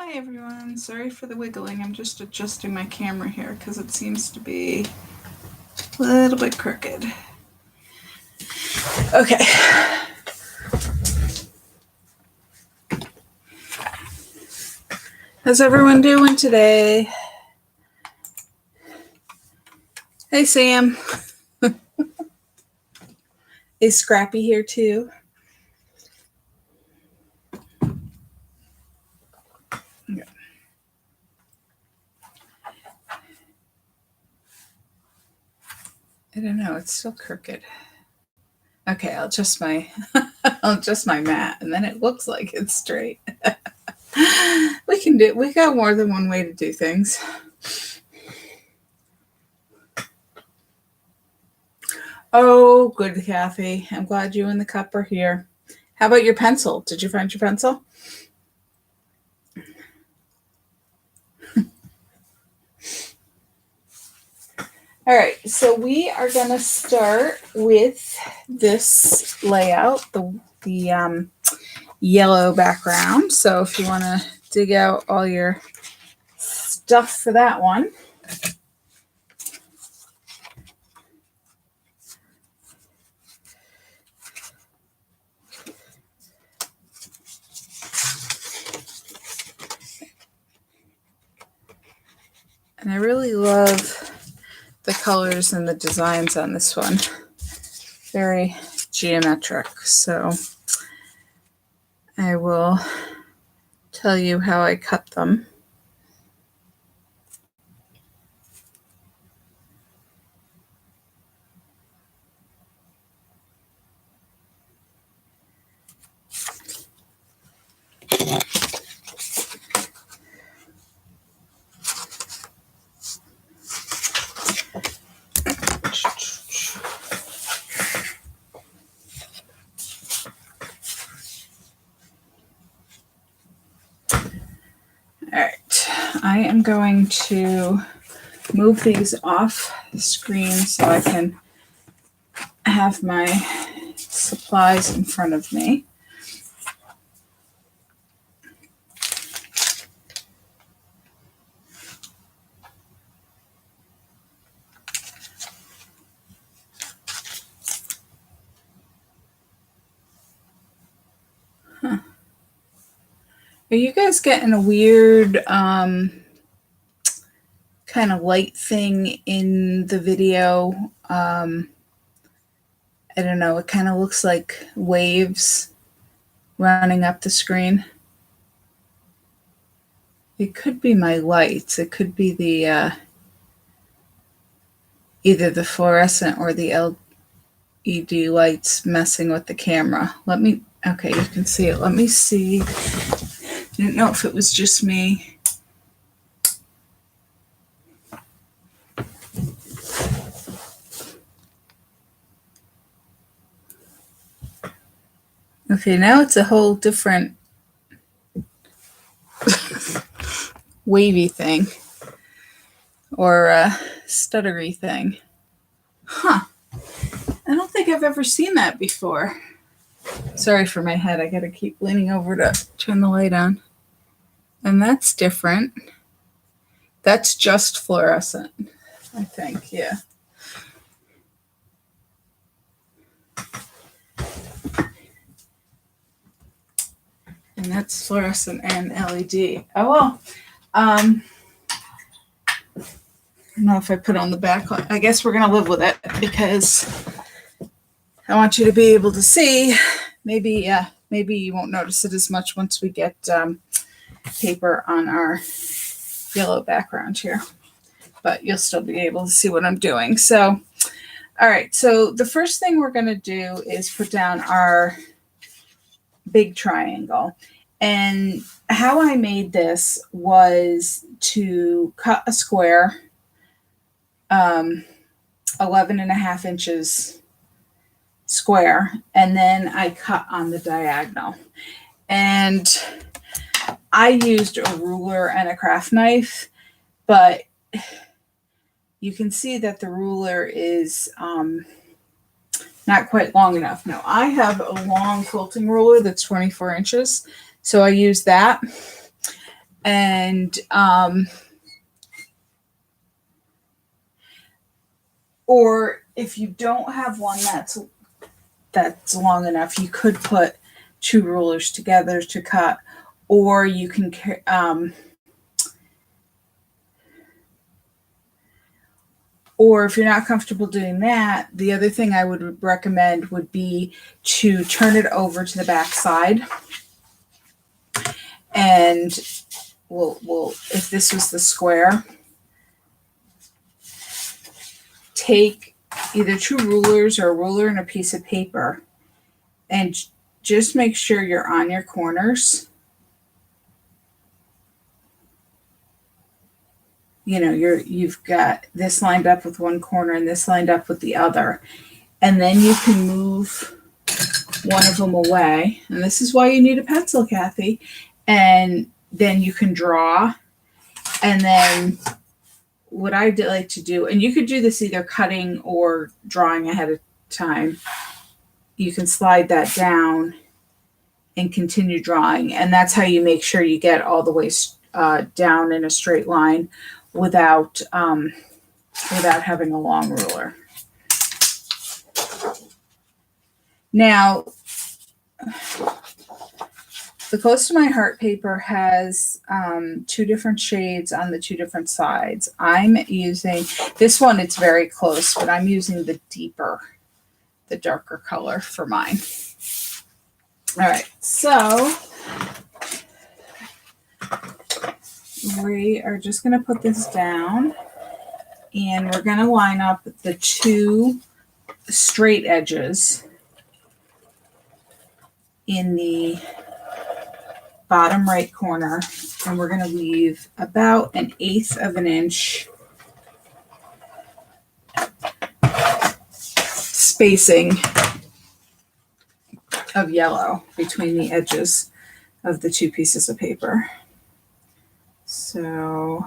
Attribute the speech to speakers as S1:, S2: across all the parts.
S1: Hi everyone, sorry for the wiggling. I'm just adjusting my camera here because it seems to be a little bit crooked. Okay. How's everyone doing today? Hey Sam. Is Scrappy here too? Okay. I don't know, it's still crooked. Okay, I'll adjust my mat and then it looks like it's straight. We got more than one way to do things. Oh, good, Kathy. I'm glad you and the cup are here. How about your pencil? Did you find your pencil? All right, so we are going to start with this layout, the yellow background. So if you want to dig out all your stuff for that one. And I really love the colors and the designs on this one. Very geometric. So I will tell you how I cut them. I am going to move these off the screen so I can have my supplies in front of me. Huh. Are you guys getting a weird kind of light thing in the video? I don't know. It kind of looks like waves running up the screen. It could be my lights. It could be the either the fluorescent or the LED lights messing with the camera. Okay, you can see it. Let me see. I didn't know if it was just me. Okay, now it's a whole different wavy thing or stuttery thing. Huh. I don't think I've ever seen that before. Sorry for my head. I got to keep leaning over to turn the light on. And that's different. That's just fluorescent, I think. Yeah. And that's fluorescent and LED. Oh, well. I don't know if I put on the back. I guess we're going to live with it because I want you to be able to see. Maybe you won't notice it as much once we get paper on our yellow background here. But you'll still be able to see what I'm doing. So, all right. So the first thing we're going to do is put down our big triangle. And how I made this was to cut a square 11.5 inches square, and then I cut on the diagonal. And I used a ruler and a craft knife, but you can see that the ruler is not quite long enough. Now, I have a long quilting ruler that's 24 inches, so I use that. And or if you don't have one that's long enough, you could put two rulers together to cut, or you can or if you're not comfortable doing that, the other thing I would recommend would be to turn it over to the back side. And we'll if this was the square, take either two rulers or a ruler and a piece of paper, and just make sure you're on your corners. You know, you've got this lined up with one corner and this lined up with the other. And then you can move one of them away. And this is why you need a pencil, Kathy. And then you can draw. And then what I like to do, and you could do this either cutting or drawing ahead of time. You can slide that down and continue drawing. And that's how you make sure you get all the way down in a straight line without having a long ruler. Now, the Close to My Heart paper has two different shades on the two different sides. I'm using this one, it's very close, but I'm using the darker color for mine. All right, so we are just going to put this down, and we're going to line up the two straight edges in the bottom right corner, and we're going to leave about 1/8 of an inch spacing of yellow between the edges of the two pieces of paper. So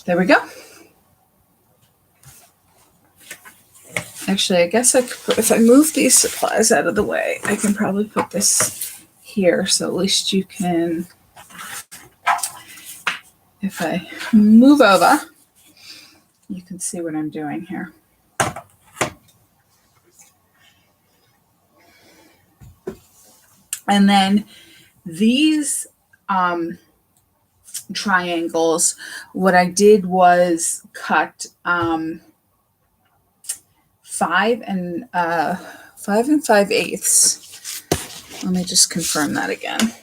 S1: there we go. Actually, I guess I could put, if I move these supplies out of the way, I can probably put this here, so at least you can, if I move over, you can see what I'm doing here. And then these triangles, what I did was cut 5 and 5/5. Let me just confirm that again.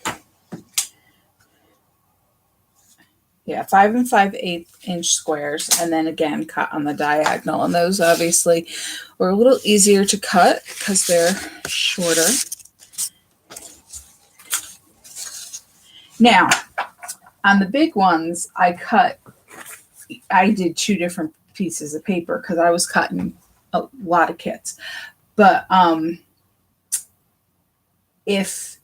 S1: Yeah, 5 5/8 inch squares, and then again cut on the diagonal. And those obviously were a little easier to cut because they're shorter. Now, on the big ones, I did two different pieces of paper because I was cutting a lot of kits. But if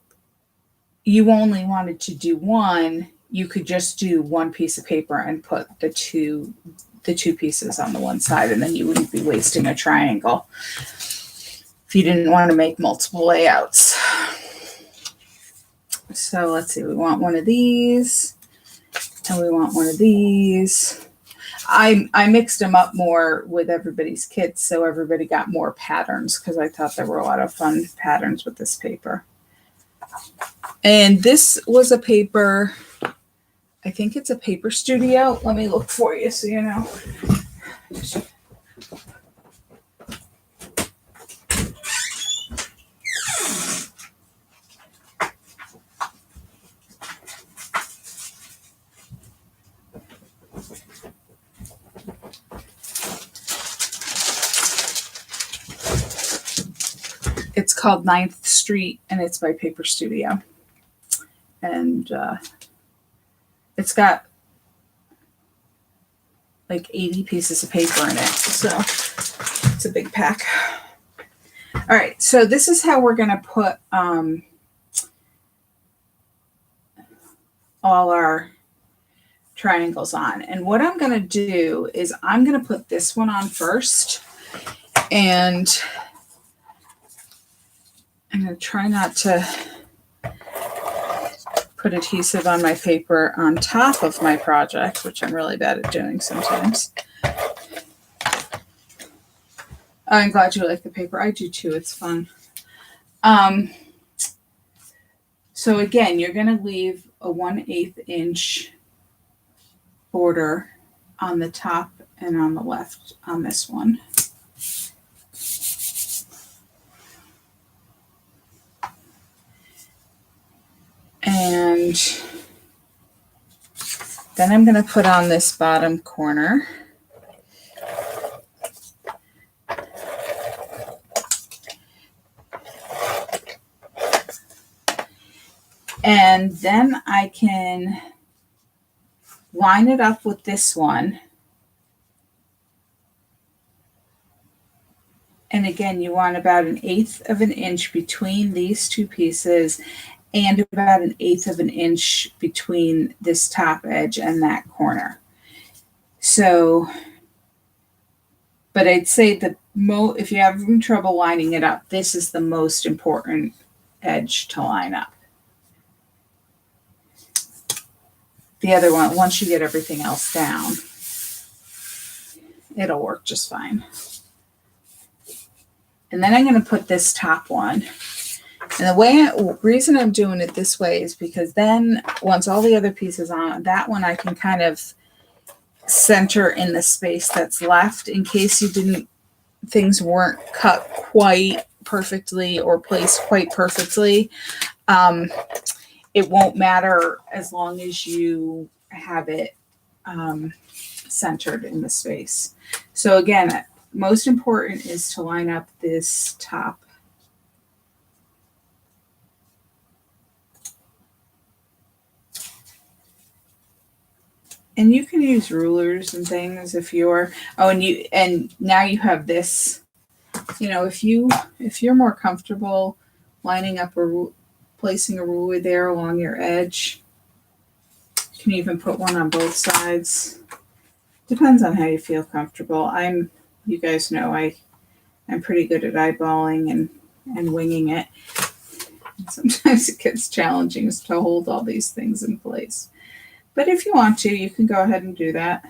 S1: you only wanted to do one, you could just do one piece of paper and put the two pieces on the one side, and then you wouldn't be wasting a triangle if you didn't want to make multiple layouts. So let's see, we want one of these, and we want one of these. I mixed them up more with everybody's kits, so everybody got more patterns because I thought there were a lot of fun patterns with this paper. And this was a paper, I think it's a Paper Studio. Let me look for you so you know. It's called 9th Street, and it's by Paper Studio. And it's got like 80 pieces of paper in it. So it's a big pack. All right, so this is how we're going to put all our triangles on. And what I'm going to do is I'm going to put this one on first. And I'm going to try not to put adhesive on my paper on top of my project, which I'm really bad at doing sometimes. I'm glad you like the paper. I do too. It's fun. So again, you're going to leave a 1/8 inch border on the top and on the left on this one. And then I'm going to put on this bottom corner. And then I can line it up with this one. And again, you want about 1/8 of an inch between these two pieces and about 1/8 of an inch between this top edge and that corner. So, but I'd say that if you're having trouble lining it up, this is the most important edge to line up. The other one, once you get everything else down, it'll work just fine. And then I'm going to put this top one. And the reason I'm doing it this way is because then once all the other pieces on, that one I can kind of center in the space that's left in case things weren't cut quite perfectly or placed quite perfectly. It won't matter as long as you have it centered in the space. So again, most important is to line up this top. And you can use rulers and things if you're, and now you have this, if you're more comfortable lining up placing a ruler there along your edge. You can even put one on both sides. Depends on how you feel comfortable. You guys know I'm pretty good at eyeballing and winging it. Sometimes it gets challenging to hold all these things in place. But if you want to, you can go ahead and do that.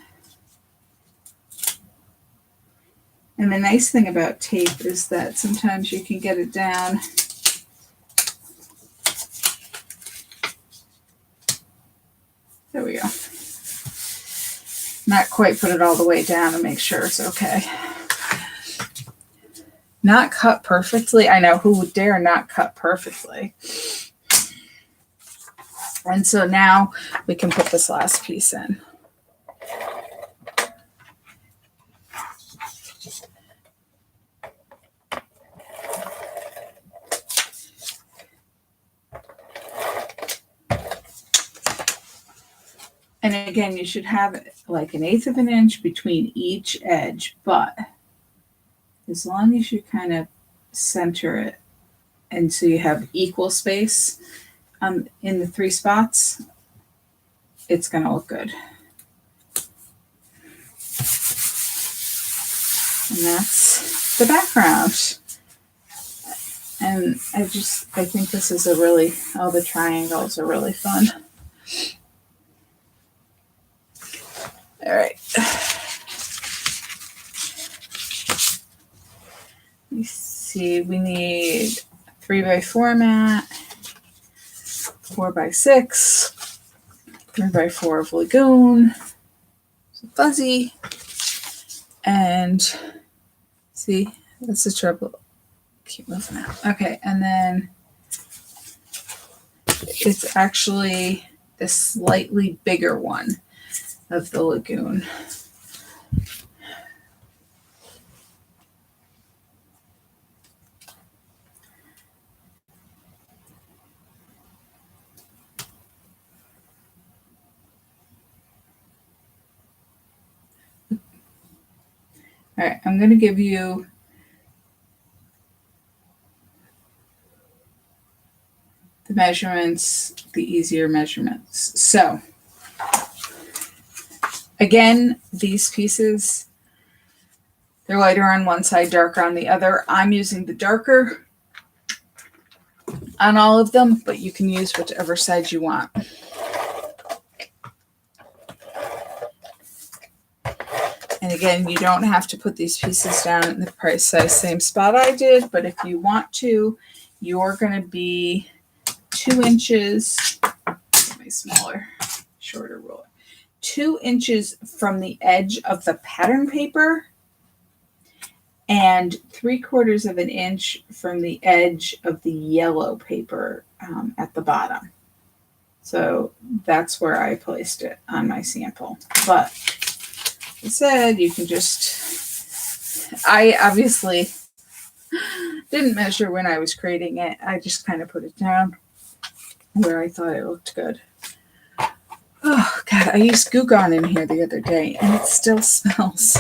S1: And the nice thing about tape is that sometimes you can get it down. There we go. Not quite put it all the way down and make sure it's okay. Not cut perfectly. I know, who would dare not cut perfectly? And so now we can put this last piece in. And again, you should have like 1/8 of an inch between each edge, but as long as you kind of center it and so you have equal space in the 3 spots, it's going to look good. And that's the background. And I think this is all the triangles are really fun. All right. Let me see. We need 3x4 mat, 4x6, 3x4 of Lagoon, some fuzzy, and see, that's the trouble. Keep moving out. Okay, and then it's actually the slightly bigger one of the Lagoon. All right, I'm going to give you the measurements, the easier measurements. So again, these pieces, they're lighter on one side, darker on the other. I'm using the darker on all of them, but you can use whichever side you want. And again, you don't have to put these pieces down in the precise same spot I did, but if you want to, you're going to be 2 inches, my smaller, shorter ruler, 2 inches from the edge of the pattern paper and 3/4 of an inch from the edge of the yellow paper at the bottom. So that's where I placed it on my sample. But I said you can just, I obviously didn't measure when I was creating it. I just kind of put it down where I thought it looked good. Oh God, I used Goo Gone in here the other day and it still smells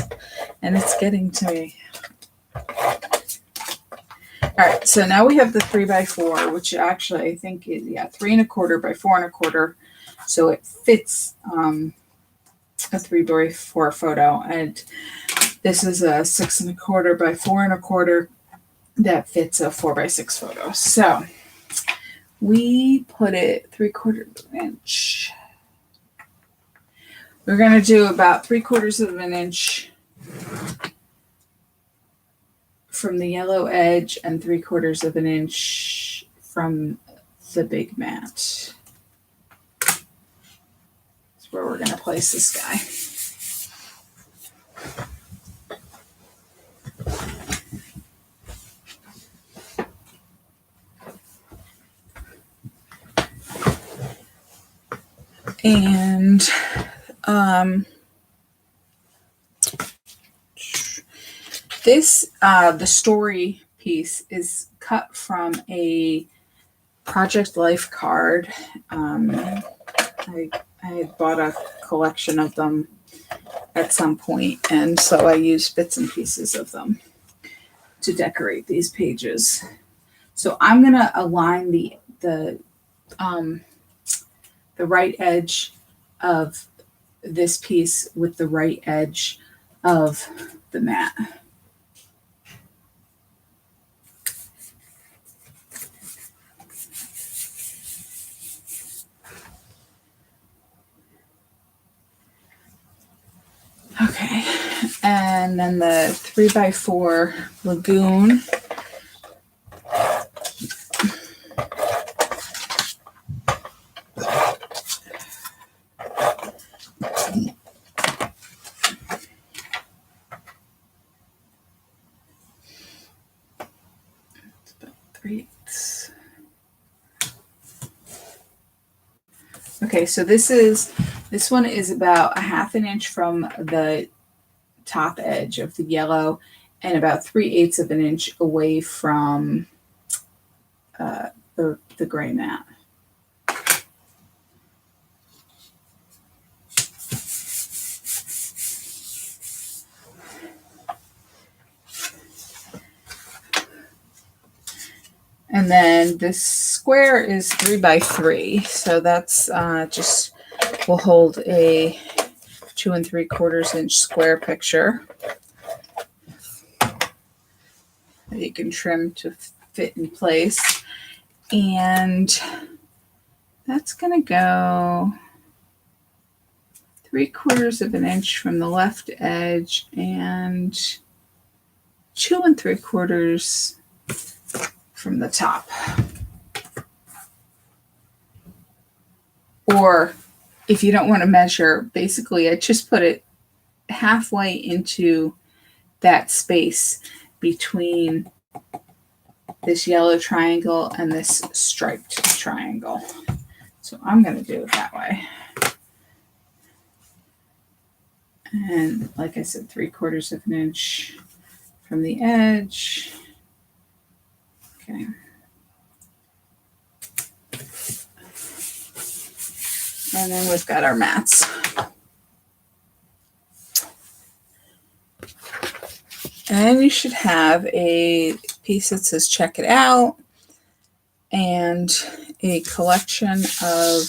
S1: and it's getting to me. All right, so now we have the 3x4, which actually I think is 3 1/4 by 4 1/4. So it fits a 3x4 photo, and this is a 6 1/4 by 4 1/4 that fits a 4x6 photo. So we put it 3/4 of an inch. We're going to do about 3/4 of an inch from the yellow edge and 3/4 of an inch from the big mat. That's where we're going to place this guy. And this, the story piece is cut from a Project Life card. I had bought a collection of them at some point, and so I used bits and pieces of them to decorate these pages. So I'm going to align the right edge of this piece with the right edge of the mat. Okay, and then the 3x4 Lagoon. Okay, so this one is about 1/2 inch from the top edge of the yellow and about 3/8 of an inch away from the gray mat. And then this square is 3x3. So that's just, we'll hold a 2 3/4 inch square picture that you can trim to fit in place. And that's going to go 3/4 of an inch from the left edge and 2 3/4 from the top. Or if you don't want to measure, basically I just put it halfway into that space between this yellow triangle and this striped triangle. So I'm going to do it that way. And like I said, 3/4 of an inch from the edge. Okay. And then we've got our mats. And you should have a piece that says check it out and a collection of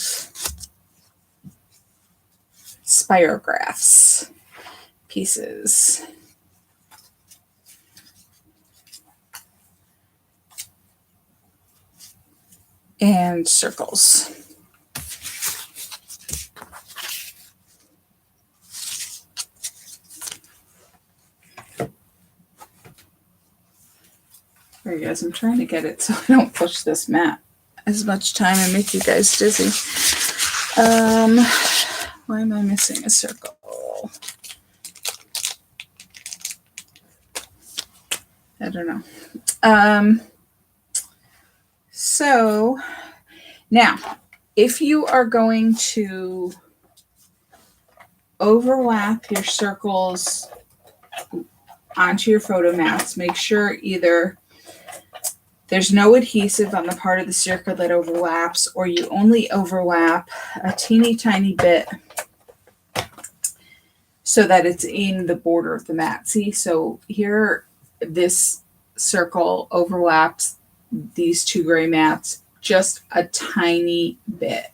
S1: spirographs pieces. and circles. There you guys, I'm trying to get it so I don't push this mat as much time and make you guys dizzy. Why am I missing a circle? I don't know. So now, if you are going to overlap your circles onto your photo mats, make sure either there's no adhesive on the part of the circle that overlaps, or you only overlap a teeny tiny bit so that it's in the border of the mat. See, so here this circle overlaps these two gray mats just a tiny bit,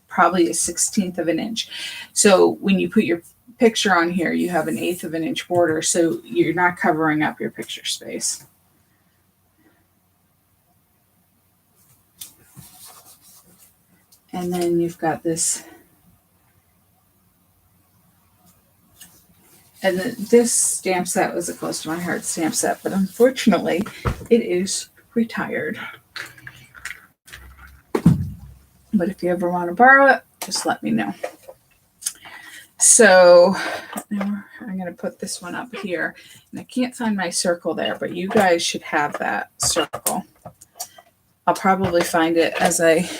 S1: probably a 1/16 of an inch. So when you put your picture on here, you have an 1/8 of an inch border, so you're not covering up your picture space. And then you've got this, and this stamp set was a close to my heart stamp set, but unfortunately it is retired. But if you ever want to borrow it, just let me know. So now I'm going to put this one up here, and I can't find my circle there, but you guys should have that circle. I'll probably find it as I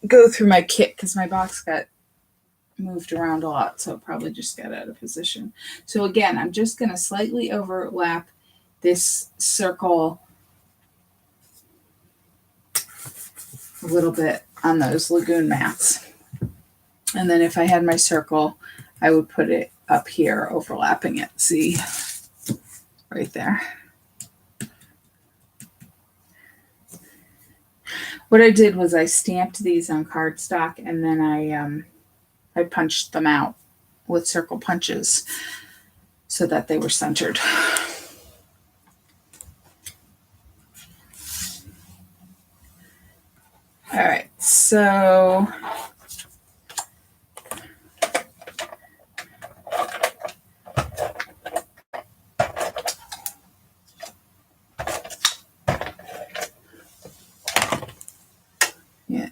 S1: go through my kit because my box got moved around a lot, so it probably just got out of position. So again, I'm just going to slightly overlap this circle a little bit on those lagoon mats. And then if I had my circle, I would put it up here, overlapping it. See, right there. What I did was I stamped these on cardstock, and then I punched them out with circle punches so that they were centered. All right, so yeah,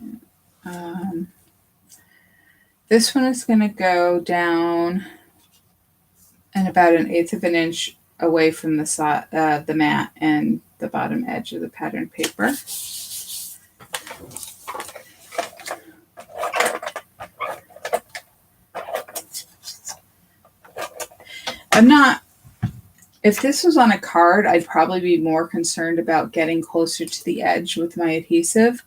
S1: this one is going to go down and about an 1/8 of an inch away from the mat and the bottom edge of the pattern paper. If this was on a card, I'd probably be more concerned about getting closer to the edge with my adhesive.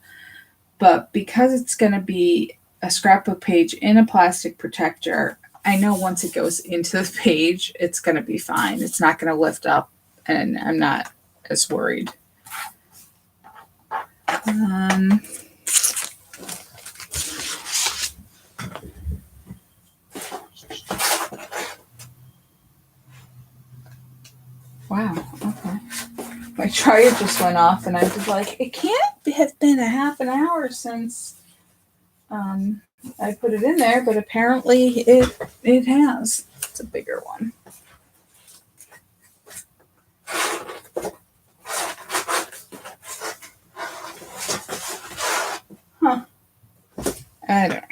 S1: But because it's going to be a scrapbook page in a plastic protector, I know once it goes into the page, it's going to be fine. It's not going to lift up, and I'm not as worried. Wow, okay. My dryer just went off, and I was like, it can't have been a half an hour since I put it in there, but apparently it has. It's a bigger one. Huh. I don't know.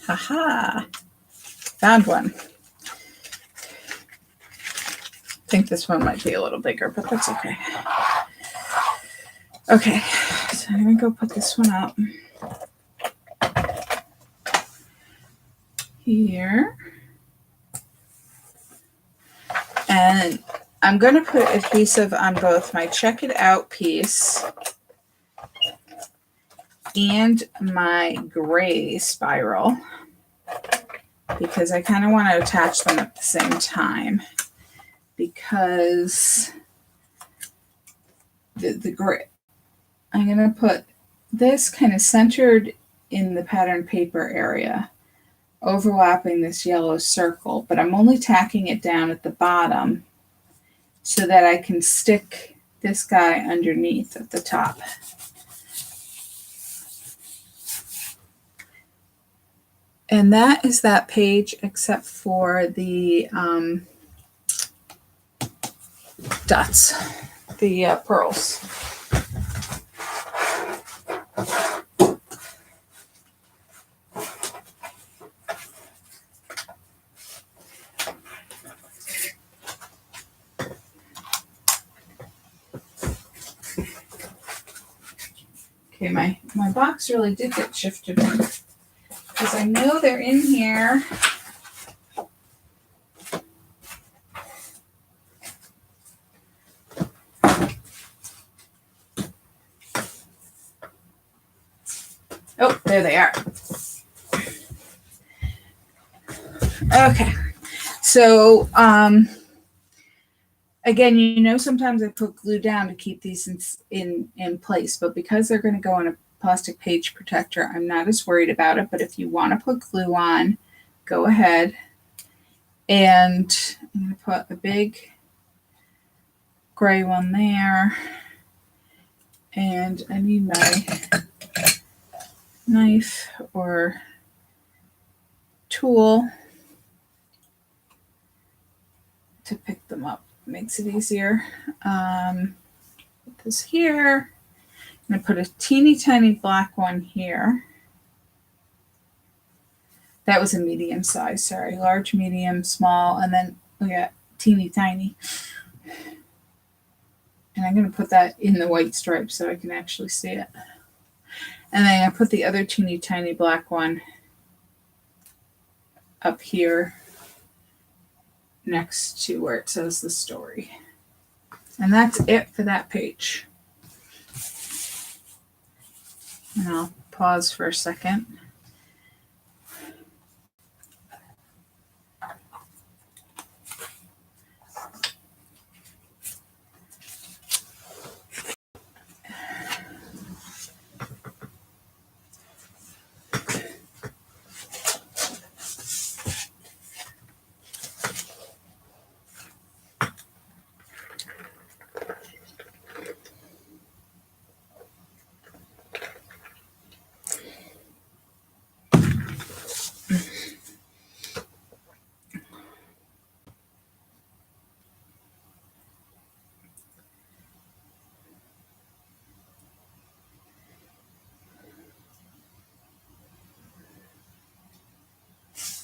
S1: Haha, found one. I think this one might be a little bigger, but that's okay. Okay, so I'm gonna go put this one up here. And I'm gonna put adhesive on both my Check It Out piece and my gray spiral, because I kind of want to attach them at the same time, because the gray, I'm going to put this kind of centered in the pattern paper area, overlapping this yellow circle, but I'm only tacking it down at the bottom so that I can stick this guy underneath at the top. And that is that page, except for the dots, the pearls. Okay, my box really did get shifted because I know they're in here. Oh, there they are. Okay, so again, you know, sometimes I put glue down to keep these in place, but because they're going to go in a plastic page protector, I'm not as worried about it. But if you want to put glue on, go ahead. And I'm going to put a big gray one there. And I need my knife or tool to pick them up. It makes it easier. Put this here. I'm going to put a teeny tiny black one here. That was a medium size, sorry. Large, medium, small, and then we got teeny tiny. And I'm going to put that in the white stripe so I can actually see it. And then I put the other teeny tiny black one up here next to where it says the story. And that's it for that page. And I'll pause for a second.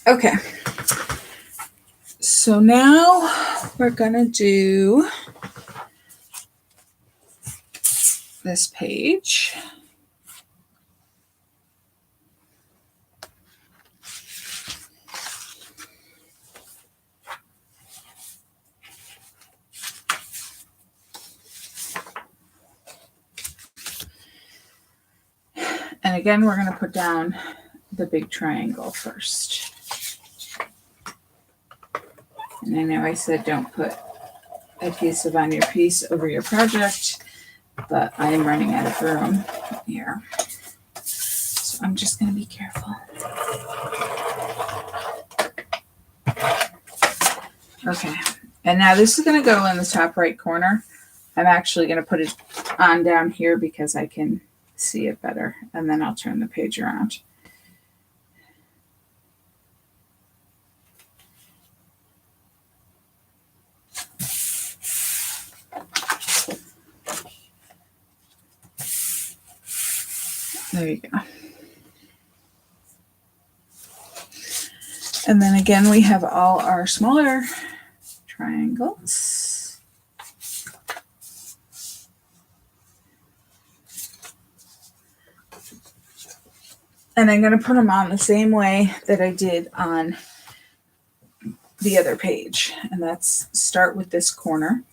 S1: Okay, so now we're gonna do this page. And again, we're gonna put down the big triangle first. And I know I said don't put adhesive on your piece over your project, but I am running out of room here. So I'm just going to be careful. Okay, and now this is going to go in the top right corner. I'm actually going to put it on down here because I can see it better, and then I'll turn the page around. There you go. And then again, we have all our smaller triangles. And I'm going to put them on the same way that I did on the other page. And that's start with this corner.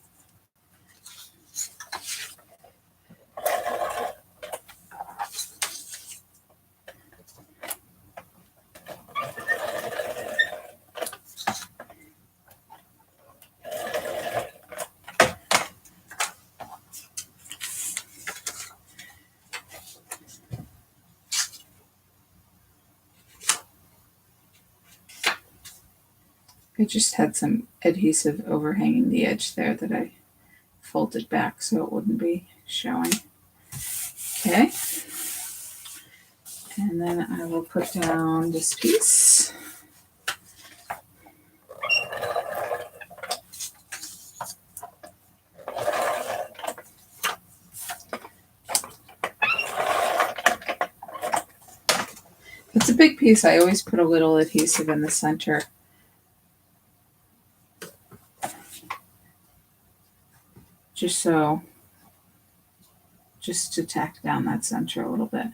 S1: I just had some adhesive overhanging the edge there that I folded back so it wouldn't be showing. Okay. And then I will put down this piece. It's a big piece. I always put a little adhesive in the center. Just to tack down that center a little bit.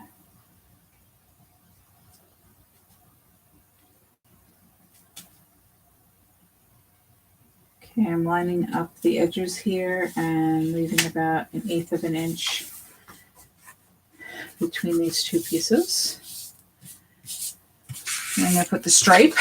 S1: Okay, I'm lining up the edges here and leaving about 1/8 of an inch between these two pieces. And I'm going to put the stripe.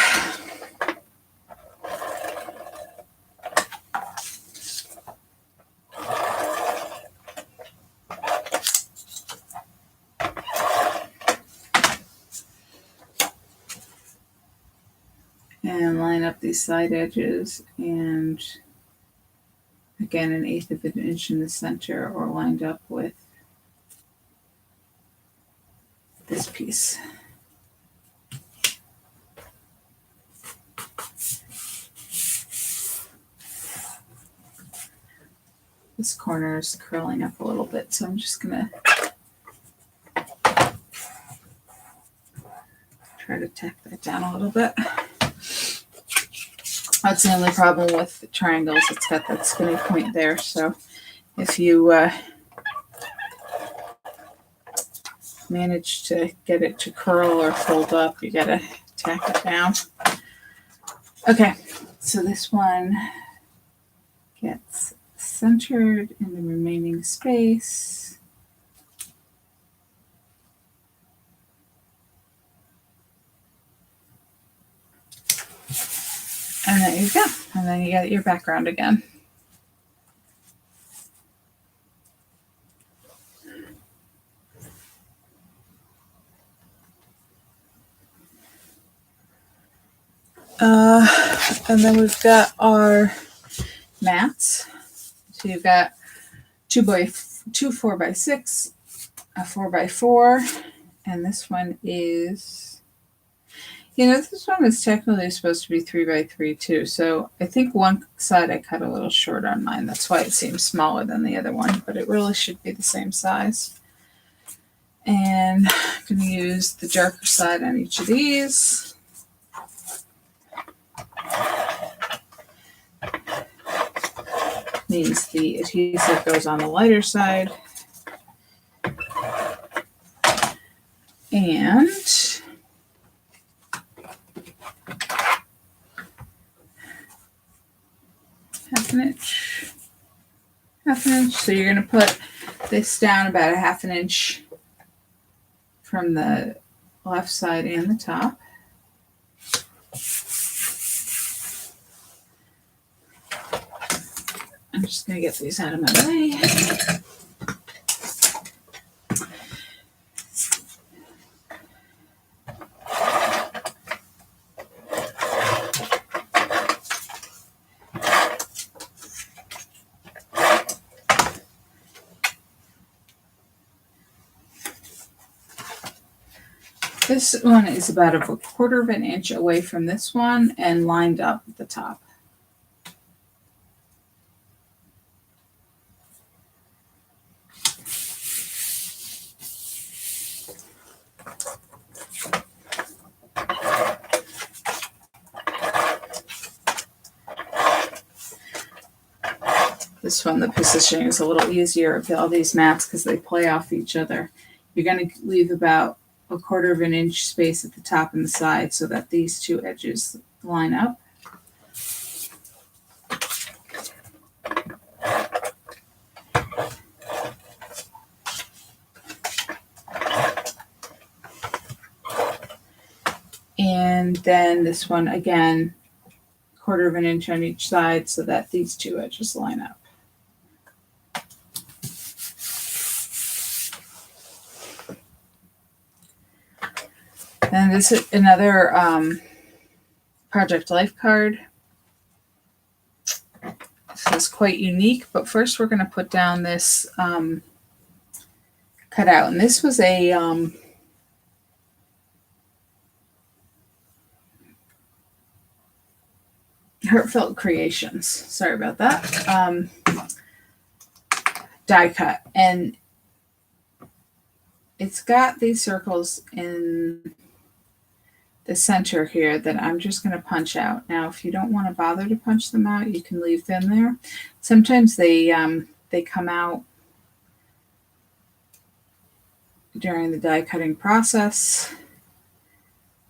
S1: And line up these side edges, and again 1/8 of an inch in the center, or lined up with this piece. This corner is curling up a little bit, so I'm just gonna try to tack that down a little bit. That's the only problem with triangles. It's got that skinny point there. So if you manage to get it to curl or fold up, you gotta tack it down. Okay, so this one gets centered in the remaining space. And there you go. And then you got your background again. And then we've got our mats. So you've got 2 4x6, a 4x4, and this one is, this one is technically supposed to be 3x3 too. So I think one side I cut a little short on mine. That's why it seems smaller than the other one, but it really should be the same size. And I'm going to use the darker side on each of these. Means the adhesive goes on the lighter side. And half an inch. So you're going to put this down about a 1/2 inch from the left side and the top. I'm just going to get these out of my way. This one is about a 1/4 of an inch away from this one and lined up at the top. This one, the positioning is a little easier of all these mats because they play off each other. You're going to leave about a 1/4 of an inch space at the top and the side so that these two edges line up. And then this one, again, 1/4 of an inch on each side so that these two edges line up. And this is another Project Life card. is quite unique, but first we're going to put down this cutout. And this was a Heartfelt Creations. Sorry about that. Die cut. And it's got these circles in the center here that I'm just going to punch out. Now, if you don't want to bother to punch them out, you can leave them there. Sometimes they come out during the die cutting process.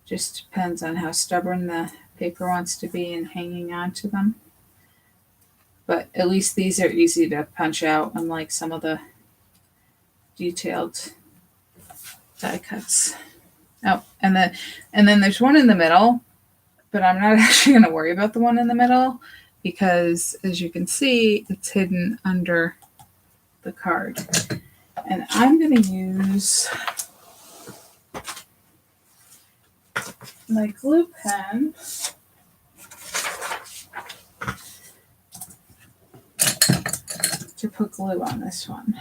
S1: Just depends on how stubborn the paper wants to be in hanging on to them. But at least these are easy to punch out, unlike some of the detailed die cuts. Oh, and then there's one in the middle, but I'm not actually going to worry about the one in the middle because, as you can see, it's hidden under the card. And I'm going to use my glue pen to put glue on this one.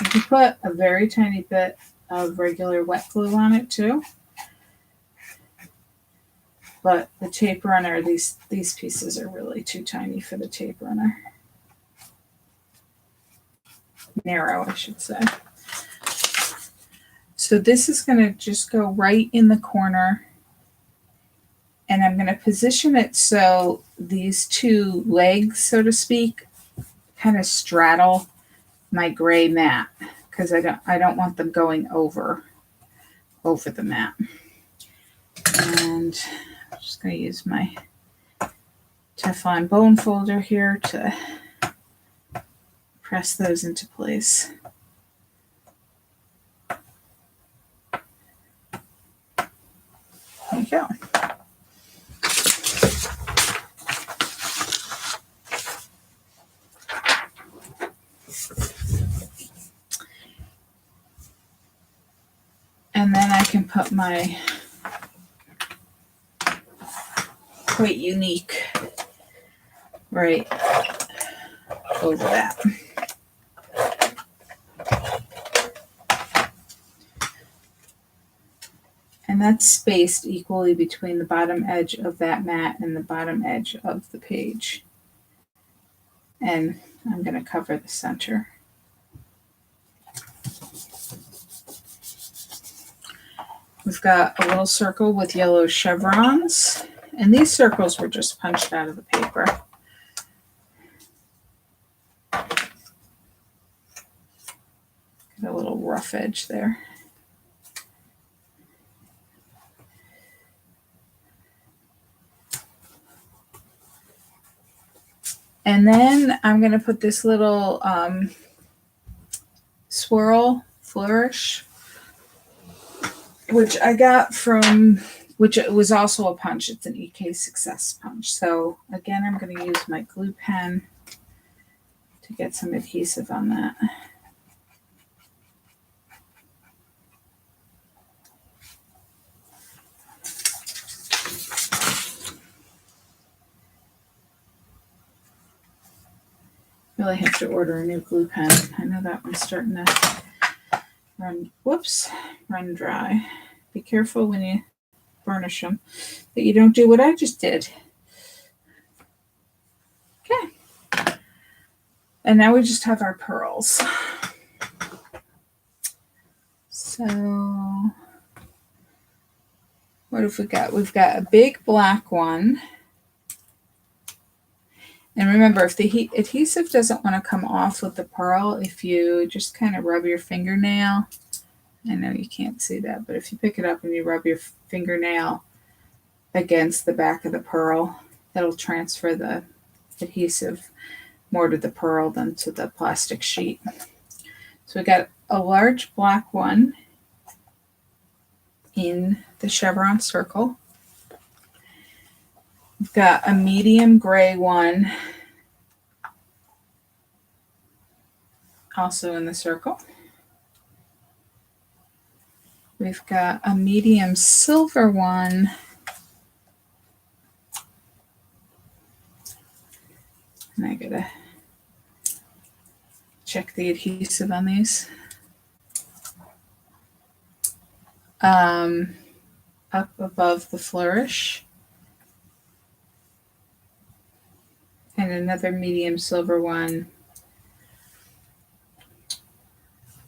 S1: You can put a very tiny bit of regular wet glue on it too. But the tape runner, these pieces are really too tiny for the tape runner. Narrow, I should say. So this is going to just go right in the corner. And I'm going to position it so these two legs, so to speak, kind of straddle my gray mat because I don't want them going over the mat. And I'm just going to use my Teflon bone folder here to press those into place. There you go. And then I can put my quite unique right over that. And that's spaced equally between the bottom edge of that mat and the bottom edge of the page. And I'm going to cover the center. We've got a little circle with yellow chevrons, and these circles were just punched out of the paper. Got a little rough edge there. And then I'm going to put this little swirl flourish, which I got from, which it was also a punch. It's an EK Success punch. So again, I'm going to use my glue pen to get some adhesive on that. Really have to order a new glue pen. I know that one's starting to run dry. Be careful when you burnish them that you don't do what I just did. Okay. And now we just have our pearls. So what have we got? We've got a big black one. And remember, if the adhesive doesn't want to come off with the pearl, if you just kind of rub your fingernail, I know you can't see that, but if you pick it up and you rub your fingernail against the back of the pearl, that'll transfer the adhesive more to the pearl than to the plastic sheet. So we got a large black one in the chevron circle. We've got a medium gray one also in the circle. We've got a medium silver one and I gotta check the adhesive on these. Up above the flourish. And another medium silver one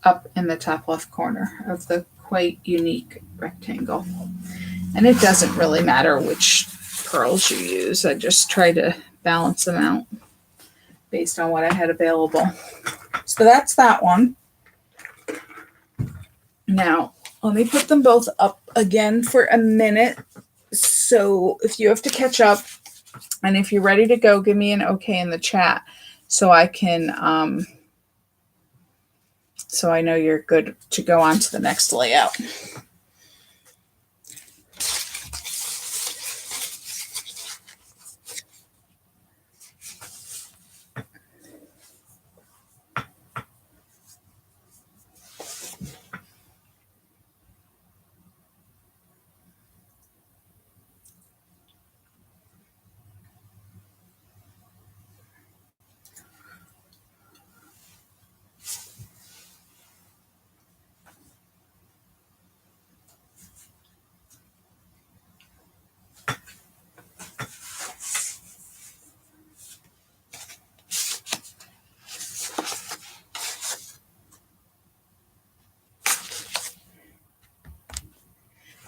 S1: up in the top left corner of the quite unique rectangle. And it doesn't really matter which pearls you use. I just try to balance them out based on what I had available. So that's that one. Now, let me put them both up again for a minute. So if you have to catch up and if you're ready to go, give me an okay in the chat so I can, so I know you're good to go on to the next layout.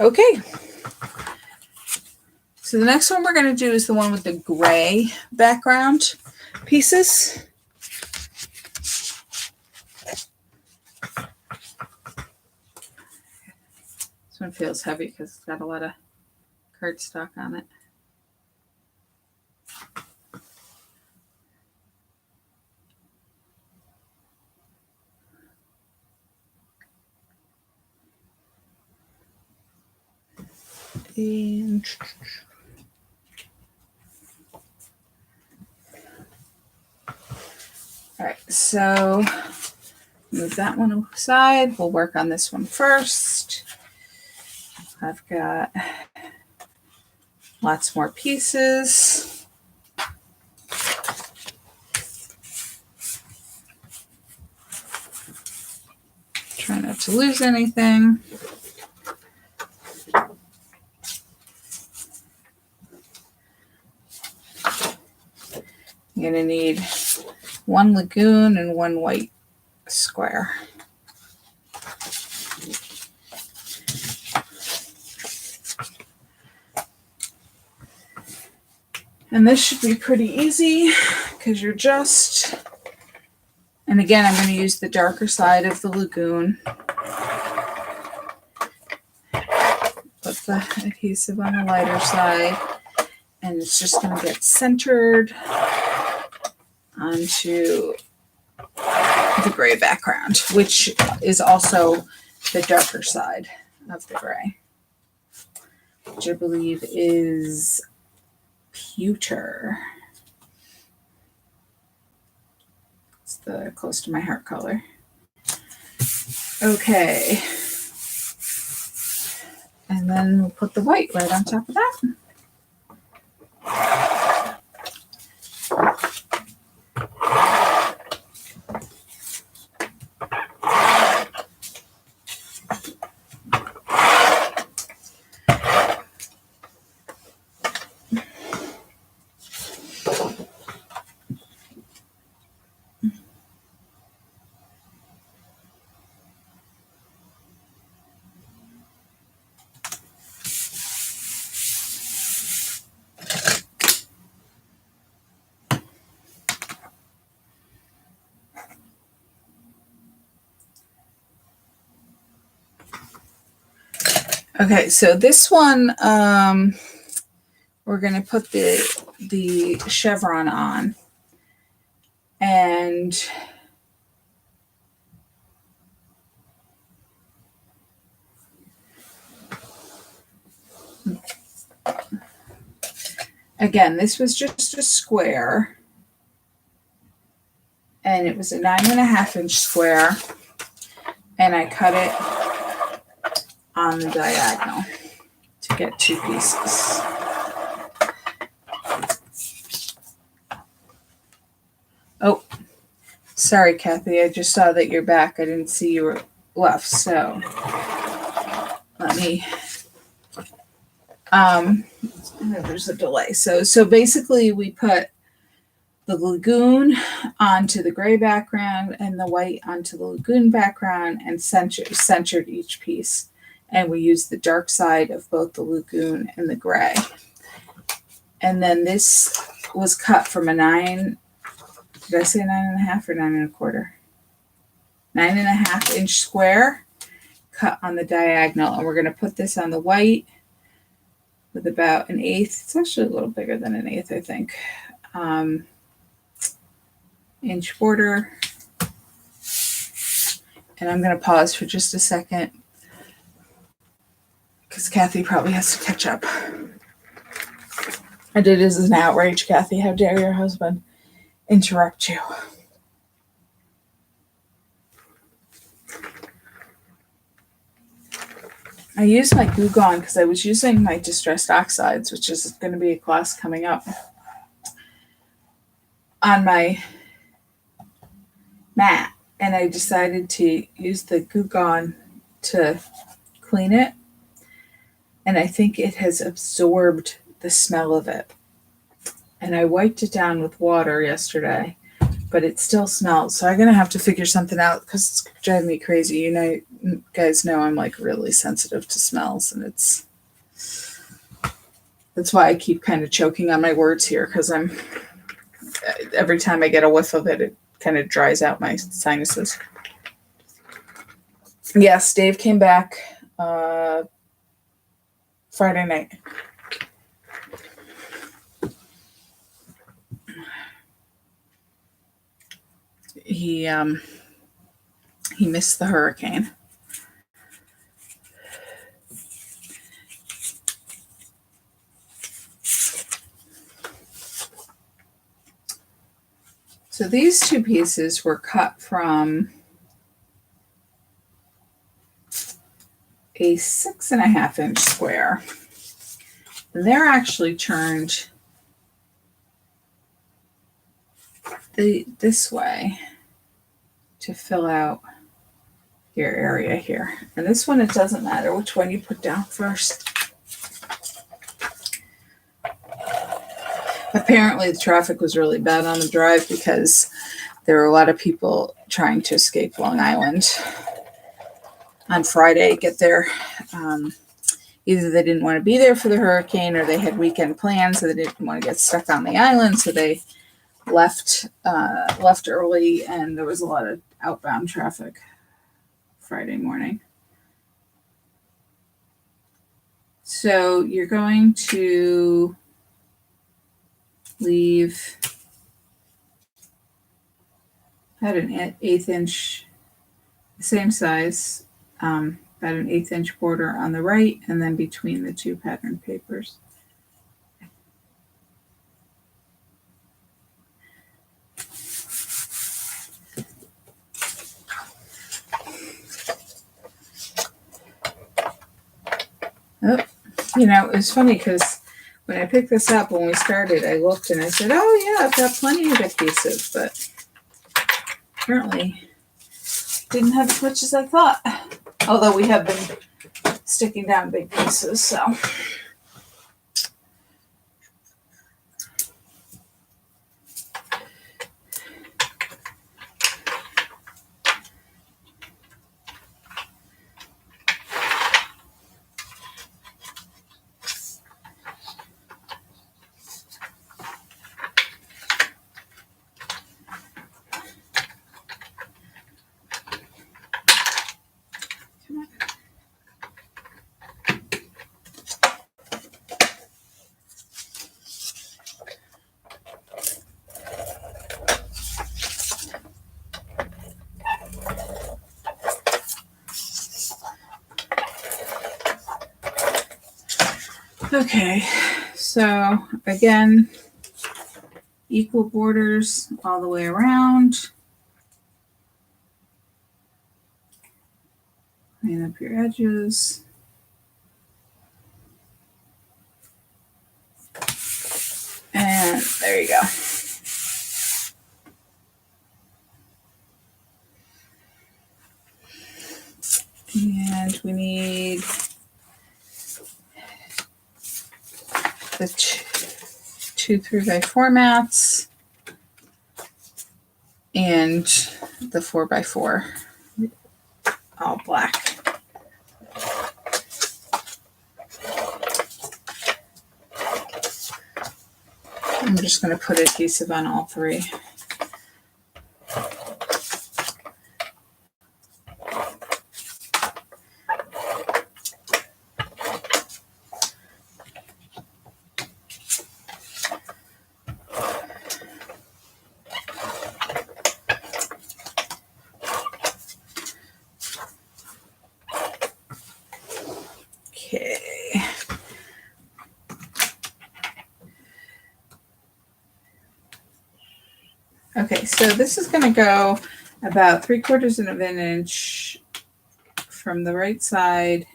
S1: Okay. So the next one we're going to do is the one with the gray background pieces. This one feels heavy because it's got a lot of cardstock on it. And all right, so move that one aside. We'll work on this one first. I've got lots more pieces. Try not to lose anything. I'm going to need one lagoon and one white square. And this should be pretty easy because you're just, and again, I'm going to use the darker side of the lagoon. Put the adhesive on the lighter side, and it's just going to get centered onto the gray background, which is also the darker side of the gray, which I believe is pewter. It's the close to my heart color. Okay. And then we'll put the white right on top of that. Okay, so this one, we're going to put the chevron on, and again, this was just a square, and it was a 9.5-inch square, and I cut it on the diagonal to get two pieces. Oh, Sorry, Kathy. I just saw that you're back. I didn't see you were left. So let me. There's a delay. So basically, we put the lagoon onto the gray background and the white onto the lagoon background and centered each piece. And we used the dark side of both the lagoon and the gray. And then this was cut from a 9. Did I say 9.5 or 9.25? 9.5 inch square cut on the diagonal. And we're going to put this on the white with about 1/8. It's actually a little bigger than 1/8, I think. Inch border. And I'm going to pause for just a second because Kathy probably has to catch up. And it is an outrage, Kathy. How dare your husband interrupt you? I used my Goo Gone because I was using my Distressed Oxides, which is going to be a class coming up, on my mat. And I decided to use the Goo Gone to clean it. And I think it has absorbed the smell of it. And I wiped it down with water yesterday, but it still smells. So I'm going to have to figure something out because it's driving me crazy. You guys know I'm like really sensitive to smells, and that's why I keep kind of choking on my words here, because every time I get a whiff of it, it kind of dries out my sinuses. Yes, Dave came back Friday night. He missed the hurricane. So these two pieces were cut from a 6.5 inch square. And they're actually turned this way to fill out your area here. And this one, it doesn't matter which one you put down first. Apparently the traffic was really bad on the drive because there were a lot of people trying to escape Long Island on Friday, get there. Either they didn't want to be there for the hurricane, or they had weekend plans, so they didn't want to get stuck on the island, so they left early, and there was a lot of outbound traffic Friday morning. So you're going to leave about an 1/8 inch, same size, about an 1/8 inch border on the right, and then between the two pattern papers. Oh, it's funny because when I picked this up, when we started, I looked and I said, oh yeah, I've got plenty of adhesive, but apparently didn't have as much as I thought. Although we have been sticking down big pieces, so. Okay, so again, equal borders all the way around. Clean up your edges. And there you go. we need the two 3x4 mats and the 4x4 all black. I'm just going to put adhesive on all three. Okay, so this is going to go about 3/4 of an inch from the right side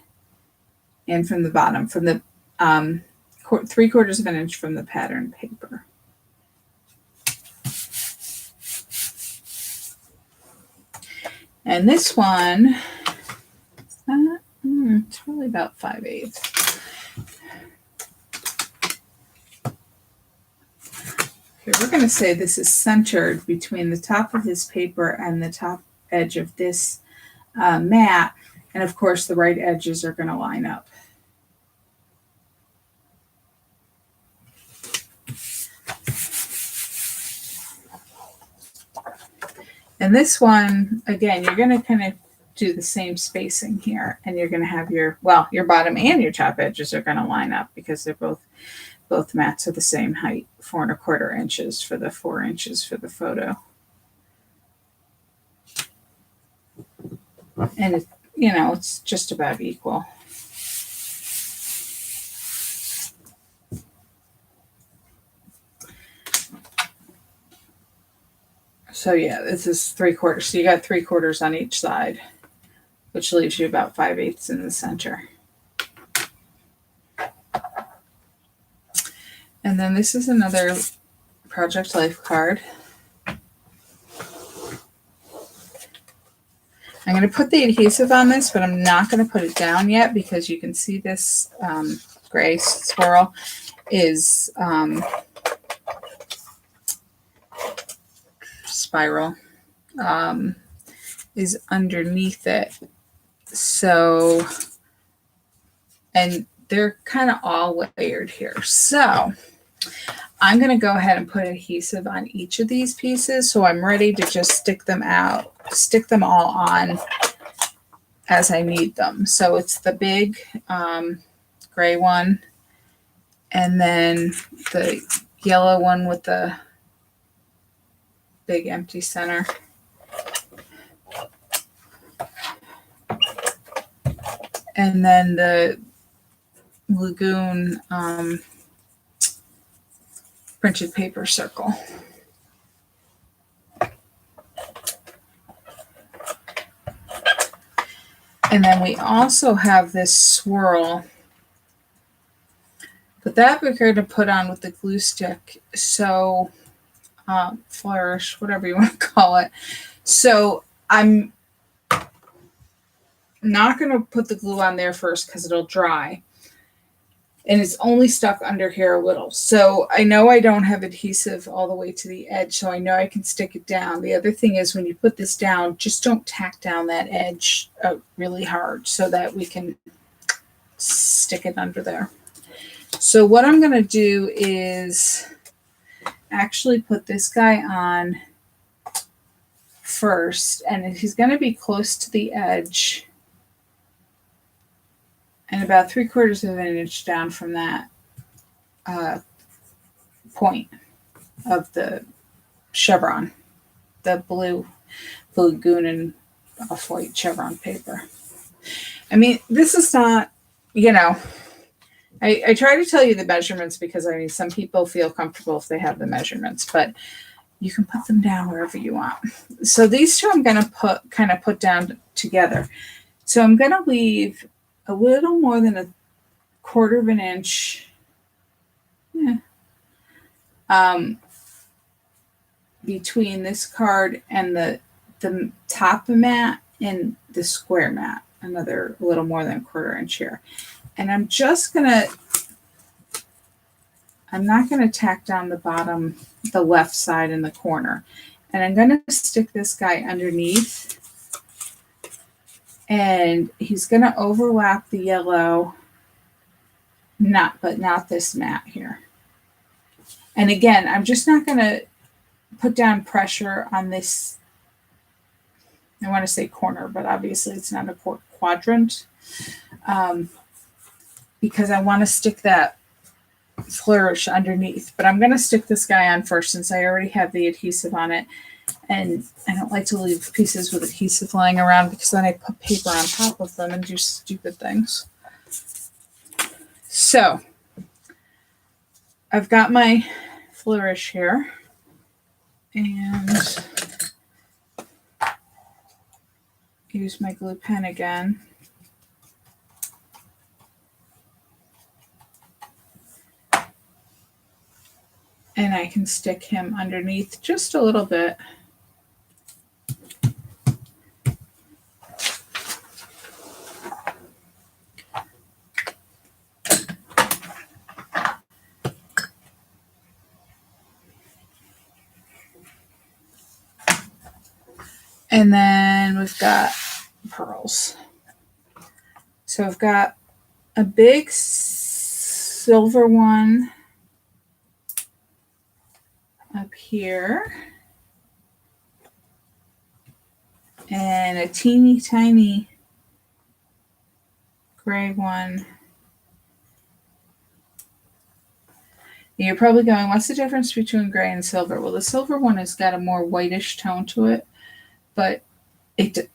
S1: and from the bottom, from the 3/4 of an inch from the pattern paper. And this one, it's really about 5/8. Okay, we're going to say this is centered between the top of this paper and the top edge of this mat. And of course, the right edges are going to line up. And this one, again, you're going to kind of do the same spacing here. And you're going to have your bottom and your top edges are going to line up because they're both mats are the same height, 4 1/4 inches for the 4 inches for the photo. And it's just about equal. So yeah, this is 3/4. So you got 3/4 on each side, which leaves you about 5/8 in the center. And then this is another Project Life card. I'm going to put the adhesive on this, but I'm not going to put it down yet because you can see this gray swirl is spiral is underneath it. So, and they're kind of all layered here. So I'm going to go ahead and put adhesive on each of these pieces. So I'm ready to just stick them all on as I need them. So it's the big gray one, and then the yellow one with the big empty center. And then the lagoon printed paper circle. And then we also have this swirl, but that we're going to put on with the glue stick. So flourish, whatever you want to call it. So I'm not going to put the glue on there first because it'll dry. And it's only stuck under here a little. So I know I don't have adhesive all the way to the edge, so I know I can stick it down. The other thing is when you put this down, just don't tack down that edge really hard so that we can stick it under there. So what I'm going to do is actually put this guy on first, and he's going to be close to the edge and about 3/4 of an inch down from that point of the chevron, the blue lagoon and off-white chevron paper. I mean, this is not, I try to tell you the measurements because some people feel comfortable if they have the measurements, but you can put them down wherever you want. So these two I'm going to put down together. So I'm going to leave a little more than 1/4 of an inch between this card and the top mat and the square mat. another little more than a 1/4 inch here. And I'm not going to tack down the bottom, the left side in the corner. And I'm going to stick this guy underneath. And he's going to overlap the yellow, but not this mat here. And again, I'm just not going to put down pressure on this, I want to say corner, but obviously it's not a quadrant, because I want to stick that flourish underneath. But I'm going to stick this guy on first since I already have the adhesive on it. And I don't like to leave pieces with adhesive lying around because then I put paper on top of them and do stupid things. So I've got my flourish here, and use my glue pen again. And I can stick him underneath just a little bit. And then we've got pearls. So I've got a big silver one up here, and a teeny tiny gray one. You're probably going, what's the difference between gray and silver? Well, the silver one has got a more whitish tone to it, but it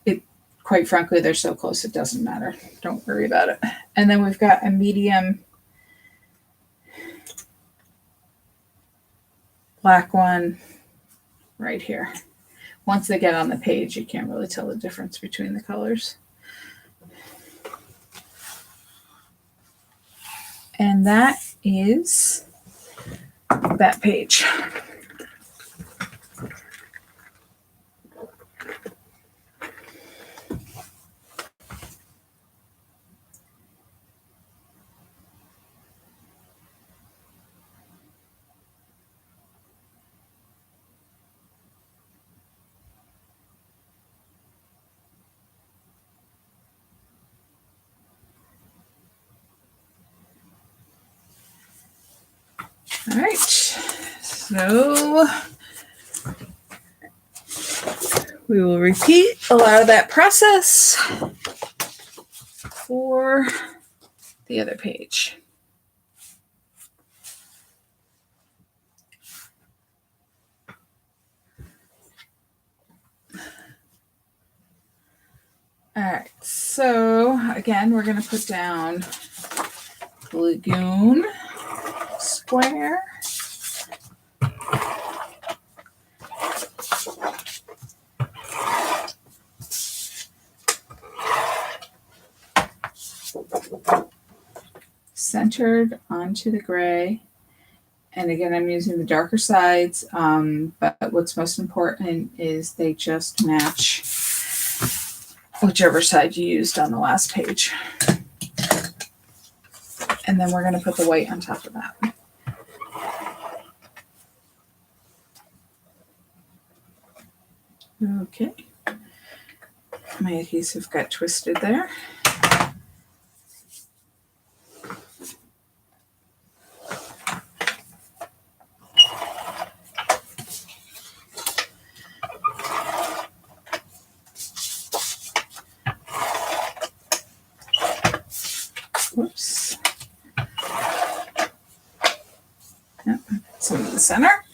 S1: quite frankly, they're so close it doesn't matter. Don't worry about it. And then we've got a medium black one right here. Once they get on the page, you can't really tell the difference between the colors. And that is that page. All right, so we will repeat a lot of that process for the other page. All right, so again, we're going to put down the lagoon square. Centered onto the gray. And again, I'm using the darker sides, but what's most important is they just match whichever side you used on the last page. And then we're going to put the white on top of that. Okay. My adhesive got twisted there. Whoops. Yep, some in the center.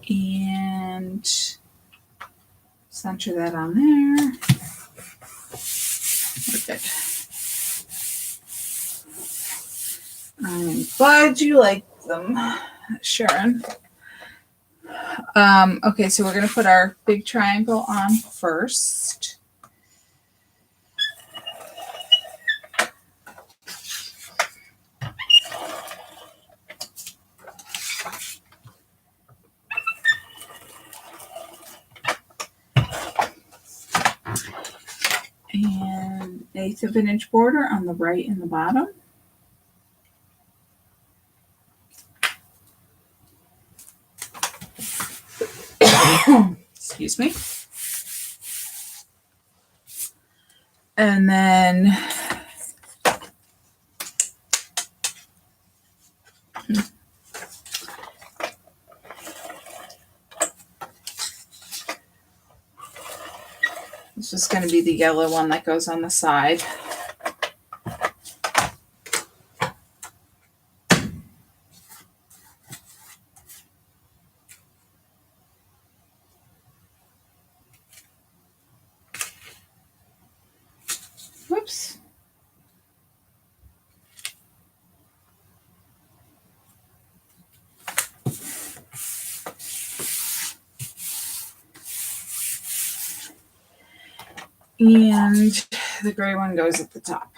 S1: And center that on there. We're good. I'm glad you like them, Sharon. Okay, so we're going to put our big triangle on first. 1/8 of an inch border on the right and the bottom. Excuse me. And then this is going to be the yellow one that goes on the side. Whoops. And the gray one goes at the top.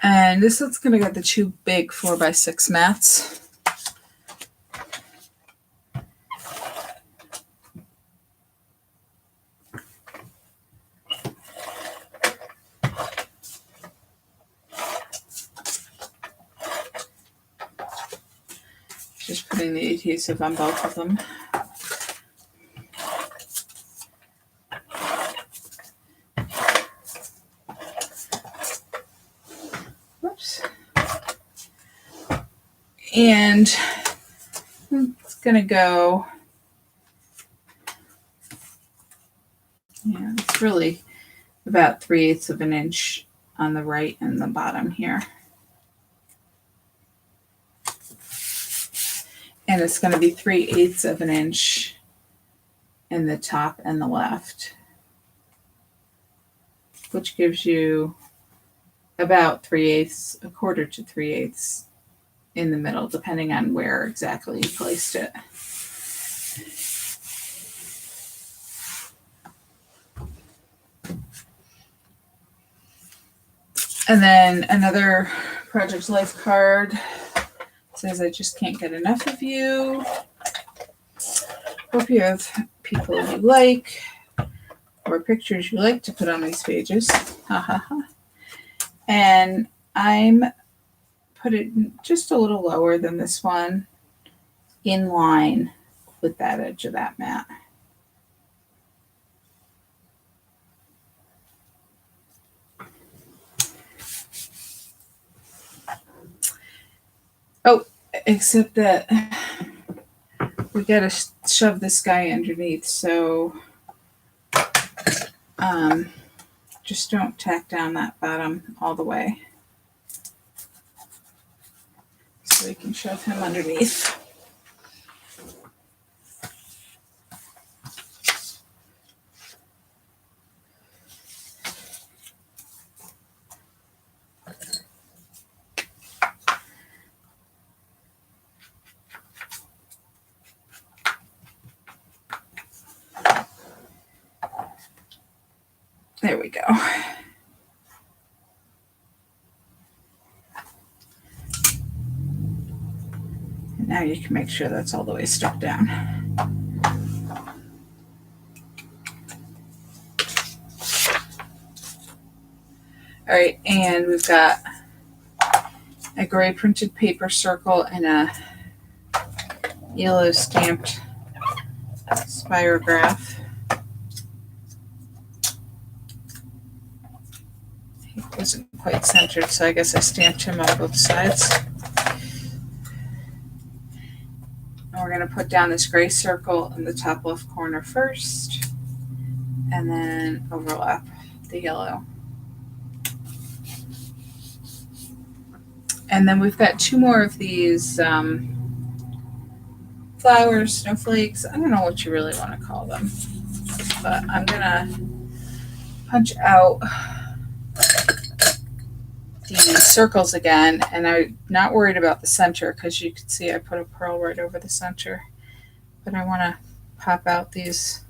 S1: And this one's going to get the two big 4x6 mats. Just putting the adhesive on both of them. And it's going to go, yeah, it's really about 3/8 of an inch on the right and the bottom here. And it's going to be 3/8 of an inch in the top and the left, which gives you about 3/8, 1/4 to 3/8 in the middle, depending on where exactly you placed it. And then another Project Life card says, I just can't get enough of you. Hope you have people you like or pictures you like to put on these pages. Ha ha ha. And I'm put it just a little lower than this one, in line with that edge of that mat. Oh, except that we got to shove this guy underneath, so just don't tack down that bottom all the way. So we can shove him underneath. There we go. And now you can make sure that's all the way stuck down. All right, and we've got a gray printed paper circle and a yellow stamped spirograph. It wasn't quite centered, so I guess I stamped him on both sides. And we're going to put down this gray circle in the top left corner first, and then overlap the yellow. And then we've got two more of these flowers, snowflakes. I don't know what you really want to call them, but I'm going to punch out the circles again, and I'm not worried about the center because you can see I put a pearl right over the center, but I want to pop out these.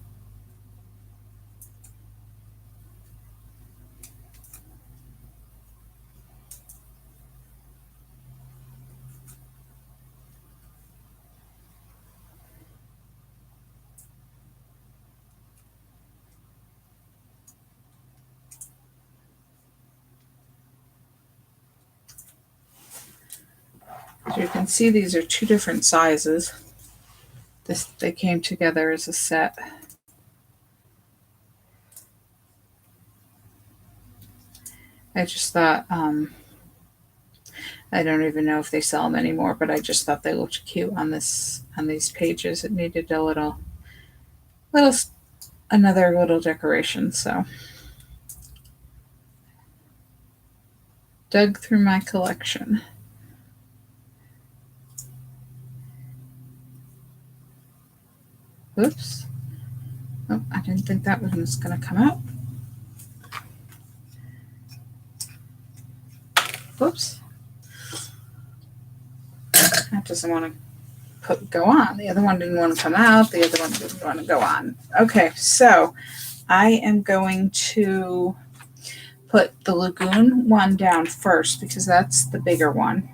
S1: As you can see, these are two different sizes. They came together as a set. I just thought, I don't even know if they sell them anymore, but I just thought they looked cute on these pages. It needed a little another little decoration. So dug through my collection. Oops. Oh, I didn't think that one was going to come out. Whoops. That doesn't want to go on. The other one didn't want to come out. The other one didn't want to go on. Okay, so I am going to put the lagoon one down first because that's the bigger one.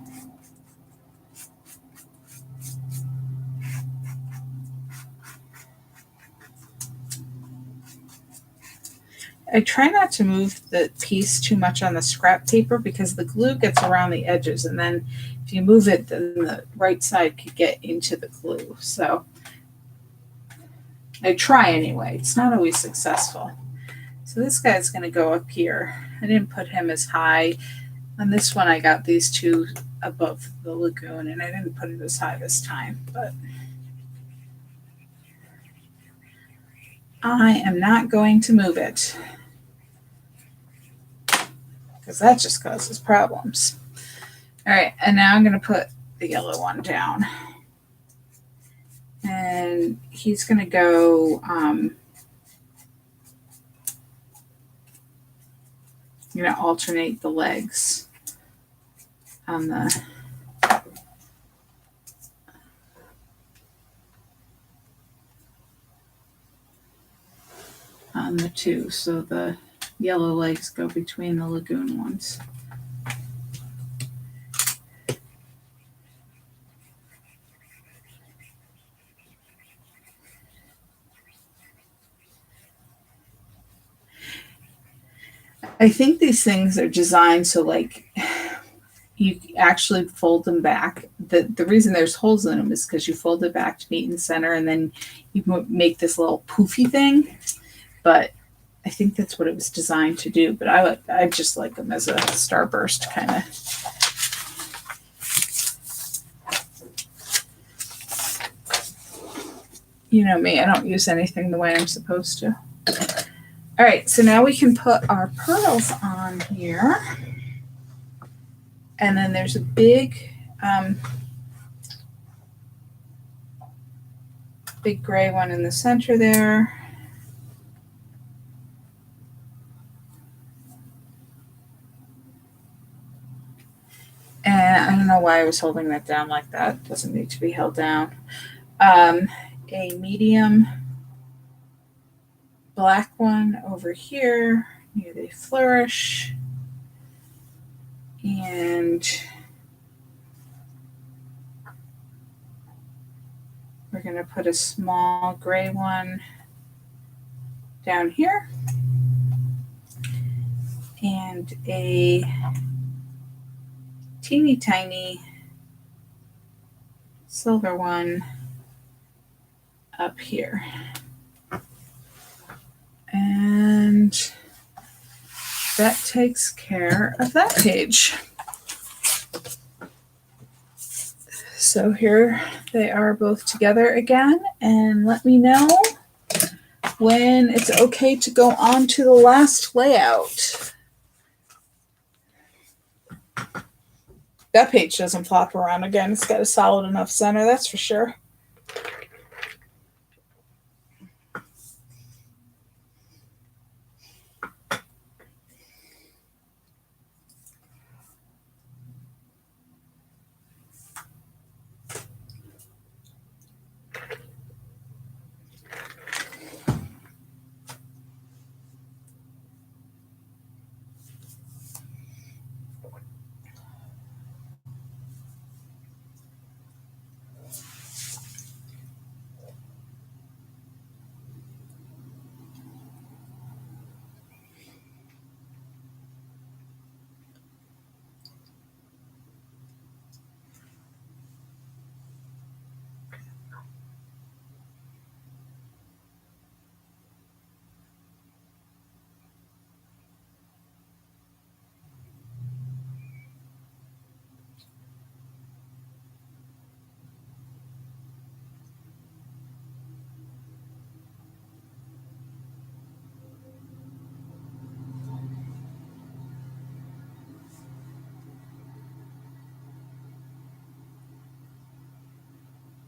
S1: I try not to move the piece too much on the scrap paper because the glue gets around the edges, and then if you move it, then the right side could get into the glue. So I try anyway. It's not always successful. So this guy's going to go up here. I didn't put him as high. On this one, I got these two above the lagoon, and I didn't put it as high this time. But I am not going to move it because that just causes problems. All right, and now I'm going to put the yellow one down. And he's going to go, I'm going to alternate the legs on the two. So the yellow legs go between the lagoon ones. I think these things are designed so like you actually fold them back. The reason there's holes in them is because you fold it back to meet in center, and then you make this little poofy thing. But I think that's what it was designed to do. But I just like them as a starburst kind of. You know me, I don't use anything the way I'm supposed to. All right, so now we can put our pearls on here. And then there's a big, big gray one in the center there. And I don't know why I was holding that down like that. It doesn't need to be held down. A medium black one over here near the flourish. And we're going to put a small gray one down here. And a teeny tiny silver one up here. And that takes care of that page. So here they are both together again, and let me know when it's okay to go on to the last layout. That page doesn't flop around again. It's got a solid enough center, that's for sure.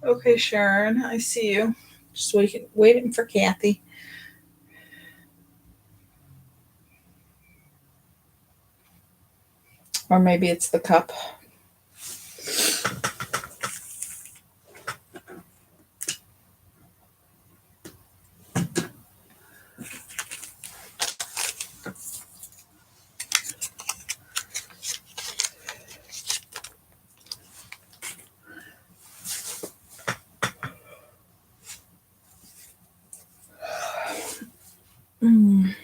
S1: Okay, Sharon, I see you. Just waiting for Kathy. Or maybe it's the cup. Mm.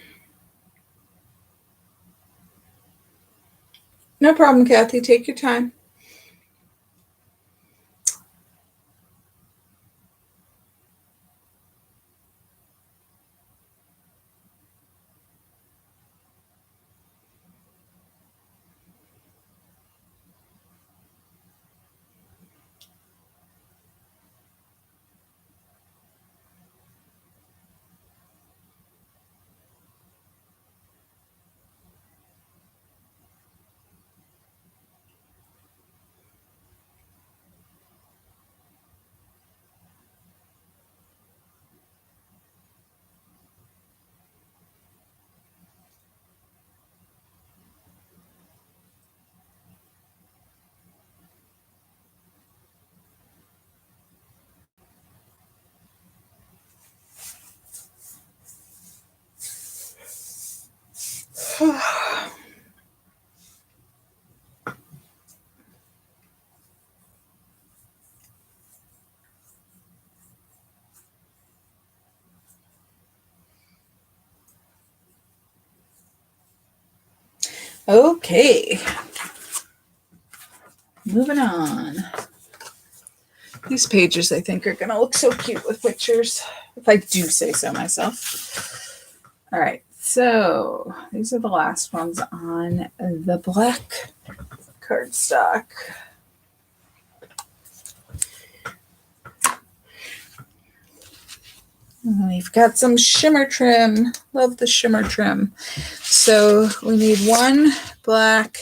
S1: No problem, Kathy. Take your time. Okay. Moving on. These pages, I think, are going to look so cute with pictures, if I do say so myself. All right, so these are the last ones on the black cardstock. We've got some shimmer trim. Love the shimmer trim. So we need one black,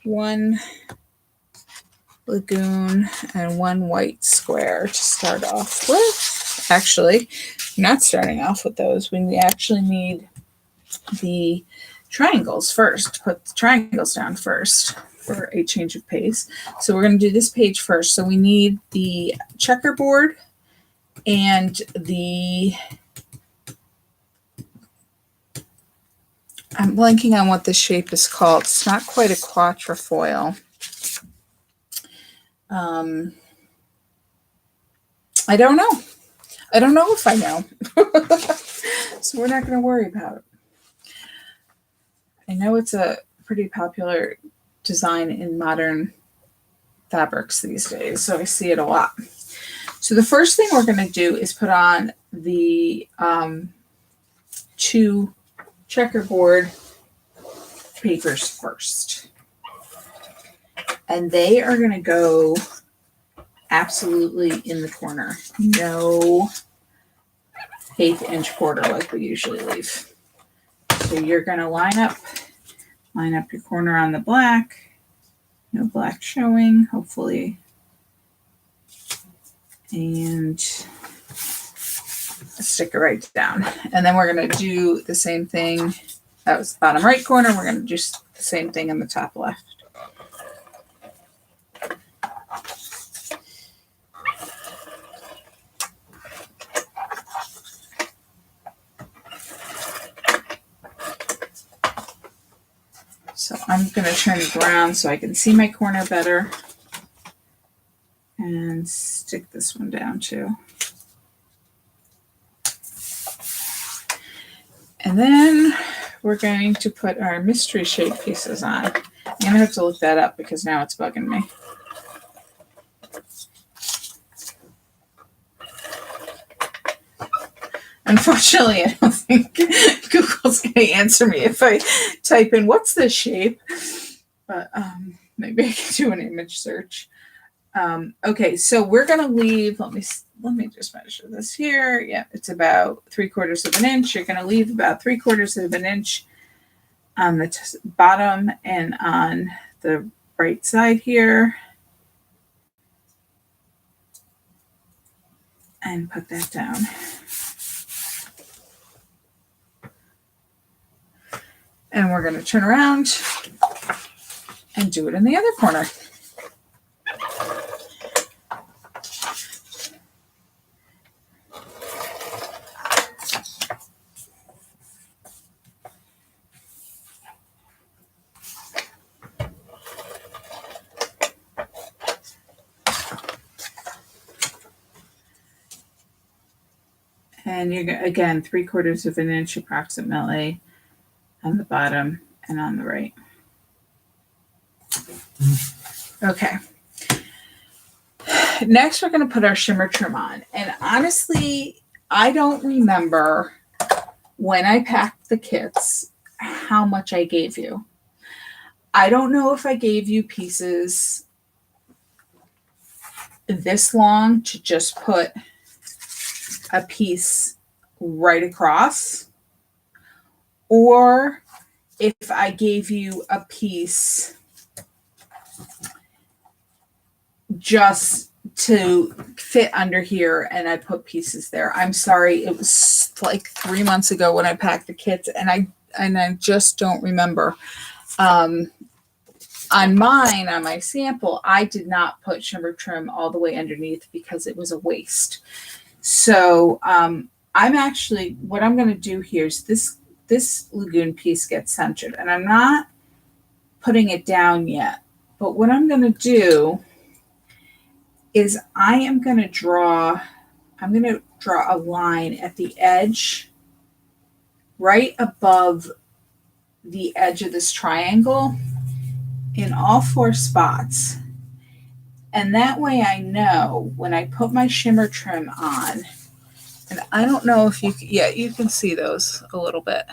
S1: one lagoon, and one white square to start off with. Actually, not starting off with those. We actually need the triangles first. Put the triangles down first for a change of pace. So we're going to do this page first. So we need the checkerboard and the, I'm blanking on what this shape is called. It's not quite a quatrefoil. I don't know. I don't know if I know. So we're not going to worry about it. I know it's a pretty popular design in modern fabrics these days, so I see it a lot. So the first thing we're going to do is put on the two checkerboard papers first. And they are going to go absolutely in the corner. No 1/8 inch border like we usually leave. So you're going to line up your corner on the black. No black showing, hopefully. And stick it right down. And then we're going to do the same thing. That was the bottom right corner. We're going to do the same thing in the top left. So I'm going to turn it around so I can see my corner better. And stick this one down too. And then we're going to put our mystery shape pieces on. I'm going to have to look that up because now it's bugging me. Unfortunately, I don't think Google's going to answer me if I type in what's this shape. But maybe I can do an image search. Okay, so we're going to leave, let me just measure this here. Yeah, it's about 3/4 of an inch. You're going to leave about 3/4 of an inch on the bottom and on the right side here. and put that down. And we're going to turn around and do it in the other corner. And you're again 3/4 of an inch approximately on the bottom and on the right. Okay. Next, we're going to put our shimmer trim on. And honestly, I don't remember when I packed the kits how much I gave you. I don't know if I gave you pieces this long to just put a piece right across, or if I gave you a piece just to fit under here and I put pieces there. I'm sorry, it was like 3 months ago when I packed the kits, and I just don't remember. On mine, on my sample, I did not put shimmer trim all the way underneath because it was a waste. So I'm actually, what I'm going to do here is this lagoon piece gets centered, and I'm not putting it down yet. But what I'm going to do is I'm going to draw a line at the edge right above the edge of this triangle in all 4 spots. And that way I know when I put my shimmer trim on, and I don't know if you can see those a little bit,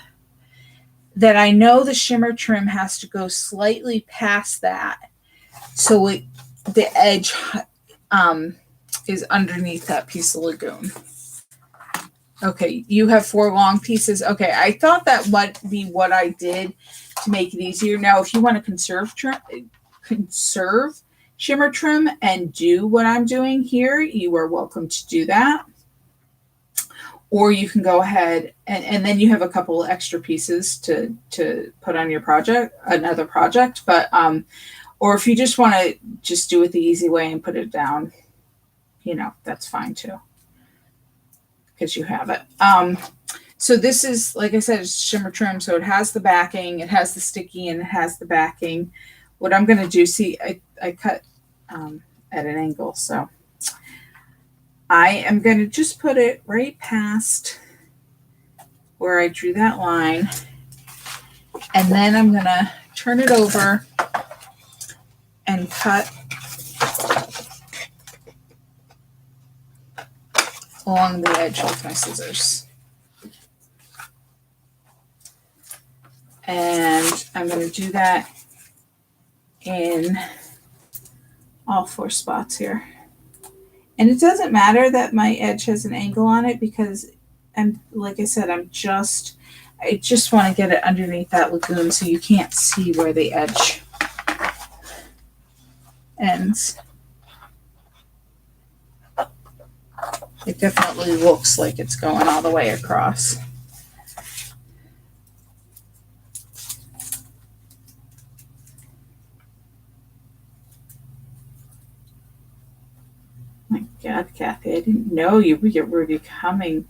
S1: that I know the shimmer trim has to go slightly past that. So the edge is underneath that piece of lagoon. Okay, you have 4 long pieces. Okay, I thought that might be what I did to make it easier. Now, if you want to conserve shimmer trim and do what I'm doing here, you are welcome to do that. Or you can go ahead and then you have a couple extra pieces to put on your project, another project. But or if you just want to just do it the easy way and put it down, that's fine too, because you have it. So this is, like I said, it's shimmer trim. So it has the backing, it has the sticky, and it has the backing. What I'm going to do, see, I cut at an angle. So I am going to just put it right past where I drew that line. And then I'm going to turn it over and cut along the edge with my scissors. And I'm going to do that in all 4 spots here. And it doesn't matter that my edge has an angle on it, because like I said, I just want to get it underneath that lagoon so you can't see where the edge ends. It definitely looks like it's going all the way across. My God, Kathy, I didn't know you were becoming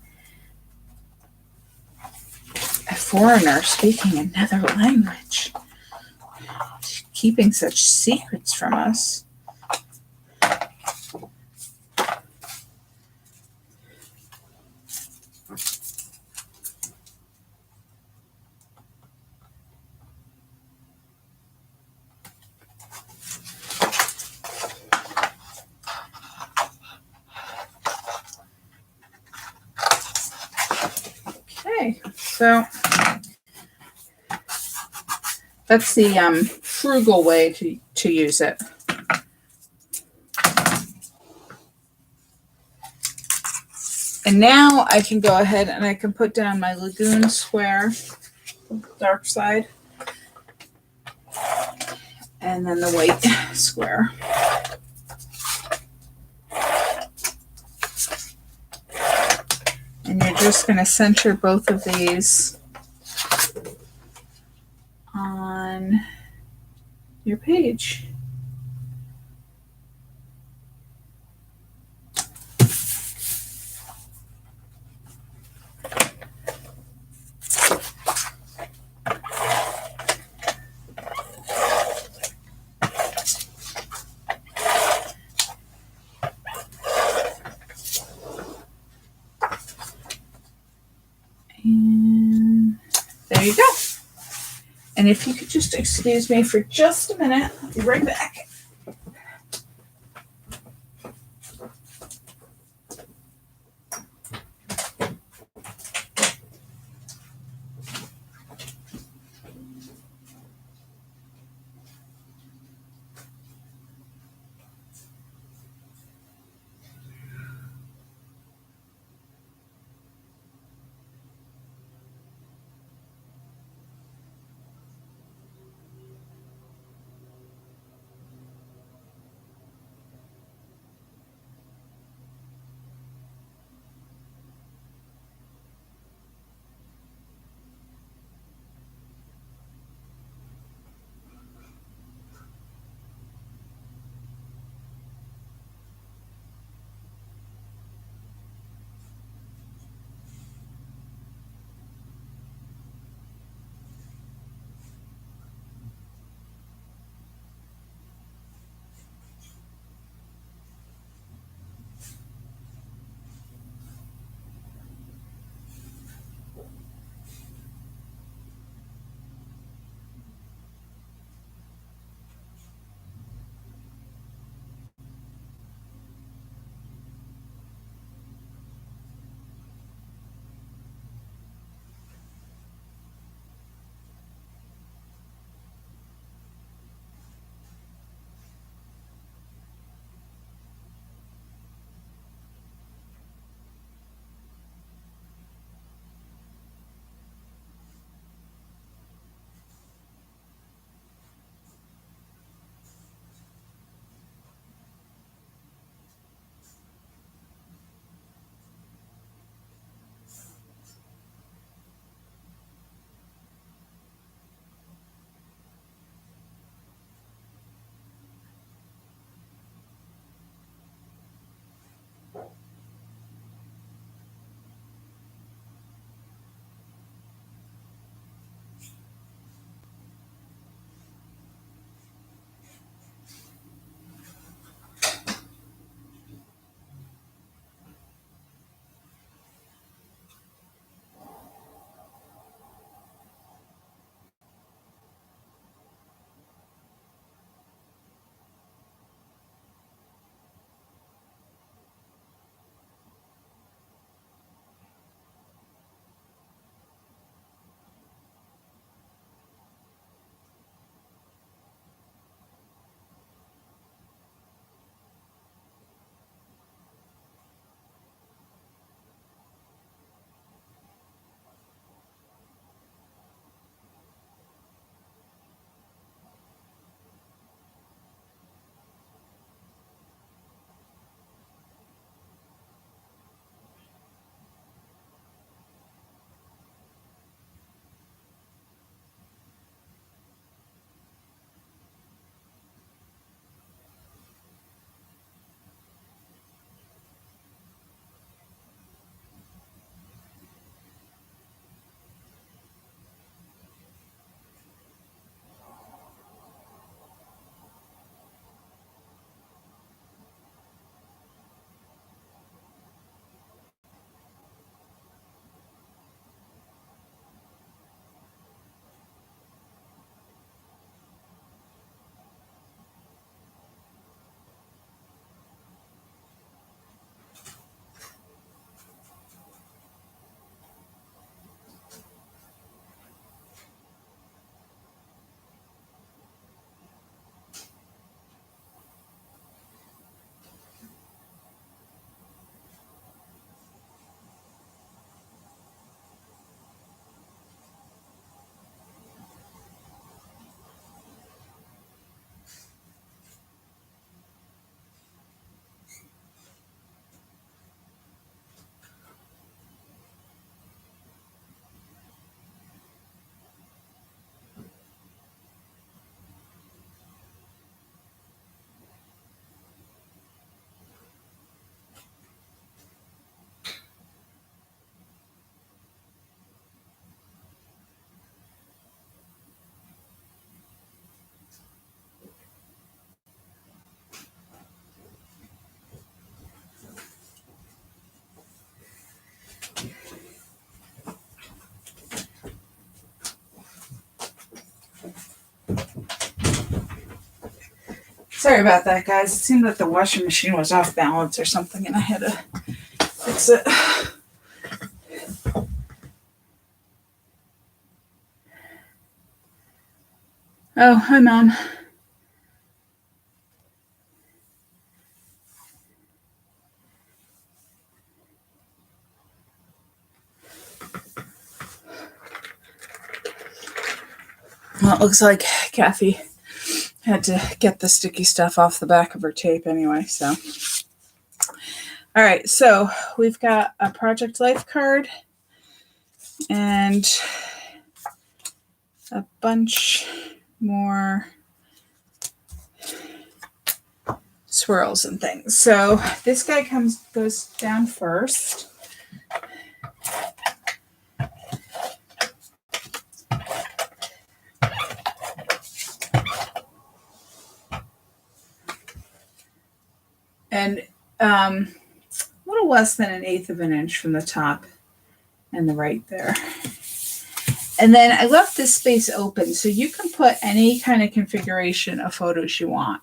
S1: a foreigner speaking another language. Keeping such secrets from us. Okay, so that's the frugal way to use it. And now I can go ahead and I can put down my lagoon square, dark side, and then the white square. just going to center both of these on your page. And there you go. And if you could just excuse me for just a minute, I'll be right back. Sorry about that, guys. It seemed that the washing machine was off balance or something, and I had to fix it. Oh, hi, Mom. Well, it looks like Kathy had to get the sticky stuff off the back of her tape anyway, so. All right, so we've got a Project Life card and a bunch more swirls and things. So this guy goes down first. And a little less than 1/8 of an inch from the top and the right there. And then I left this space open so you can put any kind of configuration of photos you want.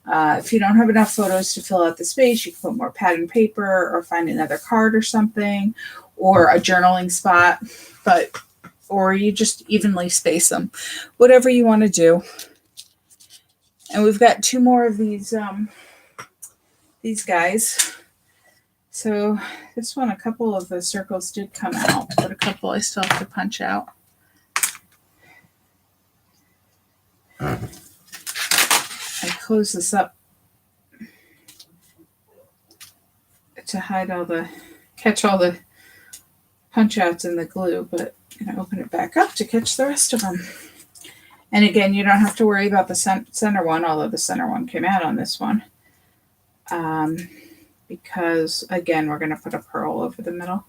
S1: If you don't have enough photos to fill out the space, you can put more pad and paper or find another card or something, or a journaling spot, or you just evenly space them, whatever you want to do. And we've got 2 more of these guys. So this one, a couple of the circles did come out, but a couple I still have to punch out. I close this up to catch all the punch outs in the glue, but I'm going to open it back up to catch the rest of them. And again, you don't have to worry about the center one, although the center one came out on this one. Because again, we're going to put a pearl over the middle.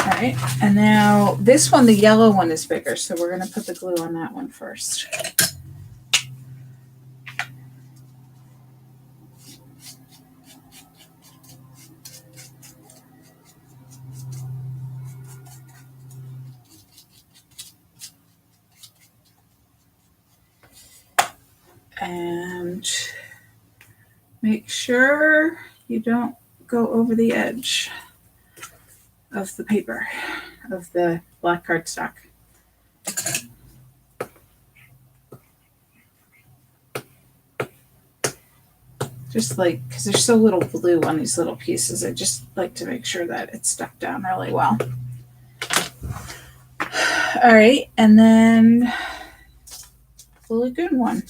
S1: All right, and now this one, the yellow one is bigger, so we're going to put the glue on that one first. And make sure you don't go over the edge of the paper, of the black cardstock. Just like, because there's so little glue on these little pieces, I just like to make sure that it's stuck down really well. All right, and then the lagoon one.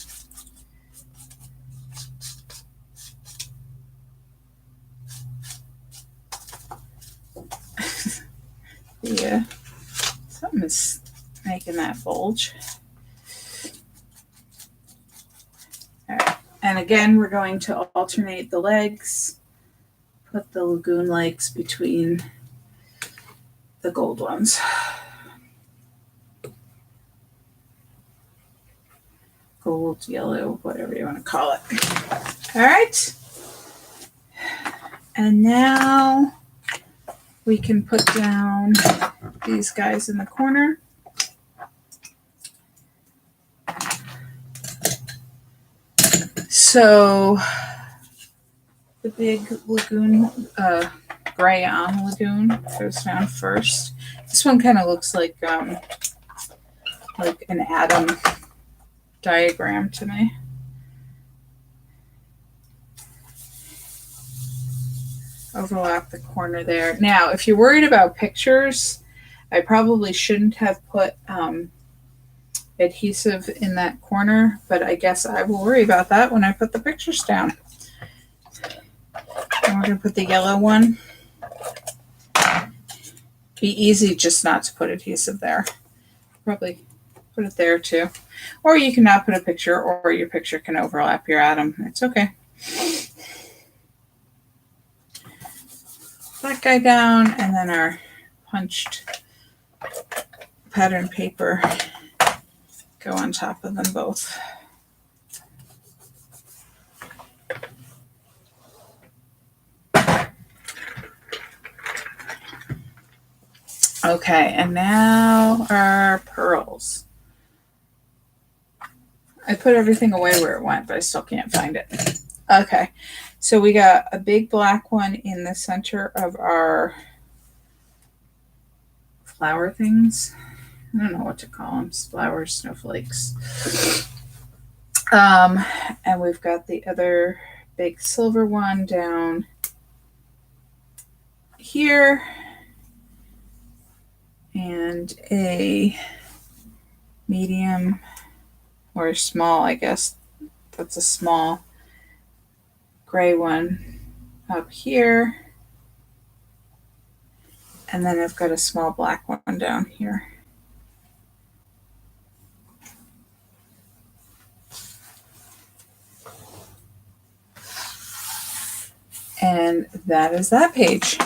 S1: Yeah, something is making that bulge. All right, and again, we're going to alternate the legs, put the lagoon legs between the gold ones. Gold, yellow, whatever you want to call it. All right, and now we can put down these guys in the corner. So the big lagoon, Grayon lagoon goes down first. This one kind of looks like an atom diagram to me. Overlap the corner there. Now, if you're worried about pictures, I probably shouldn't have put adhesive in that corner, but I guess I will worry about that when I put the pictures down. And we're going to put the yellow one. Be easy just not to put adhesive there. Probably put it there too. Or you can not put a picture, or your picture can overlap your atom. It's okay. that guy down, and then our punched pattern paper go on top of them both. Okay, and now our pearls. I put everything away where it went, but I still can't find it. Okay, so we got a big black one in the center of our flower things. I don't know what to call them, flower snowflakes. And we've got the other big silver one down here, and a medium or small, I guess that's a small gray one up here. And then I've got a small black one down here. And that is that page.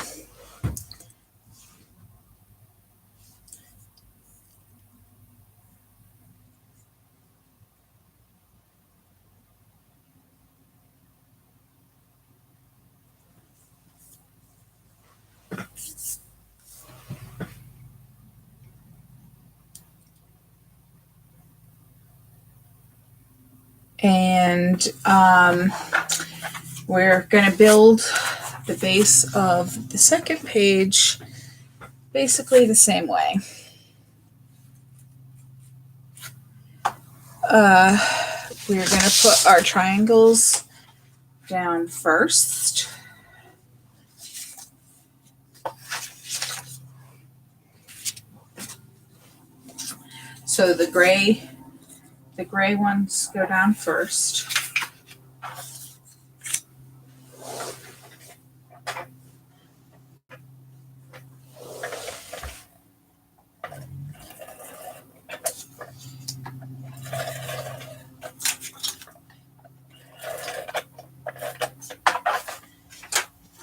S1: And we're going to build the base of the second page basically the same way. We're going to put our triangles down first. So the gray ones go down first.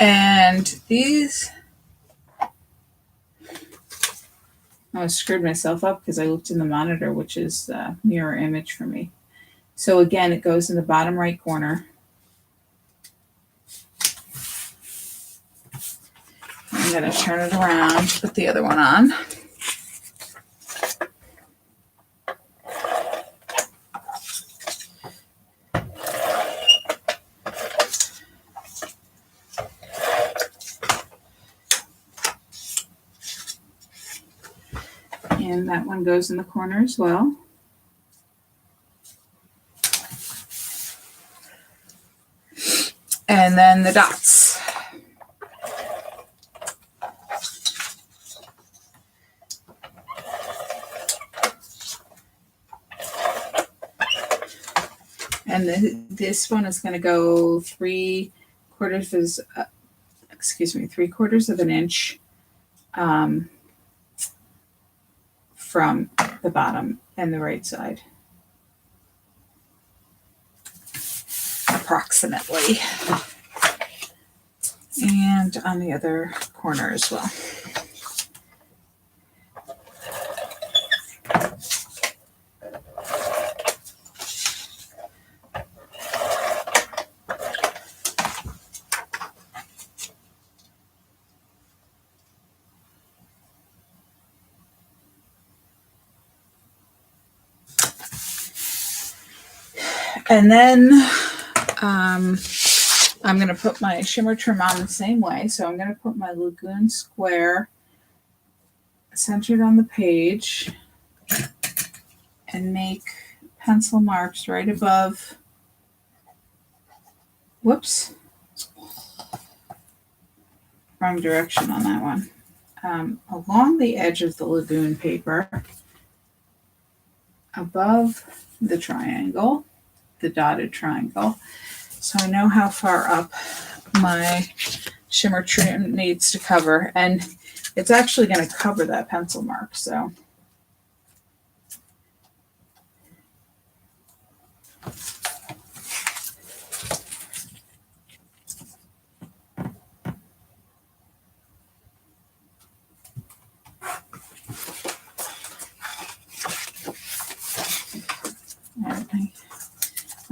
S1: And these, I screwed myself up because I looked in the monitor, which is the mirror image for me. So again, it goes in the bottom right corner. I'm going to turn it around, put the other one on. And that one goes in the corner as well. And then the dots. And this one is going to go 3/4 of an inch from the bottom and the right side, approximately, and on the other corner as well. And then I'm going to put my shimmer trim on the same way. So I'm going to put my lagoon square centered on the page and make pencil marks right above. Whoops. Wrong direction on that one. Along the edge of the lagoon paper, above the triangle, the dotted triangle, so I know how far up my shimmer trim needs to cover, and it's actually going to cover that pencil mark. So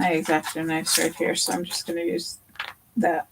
S1: my X-Acto knives right here, so I'm just going to use that.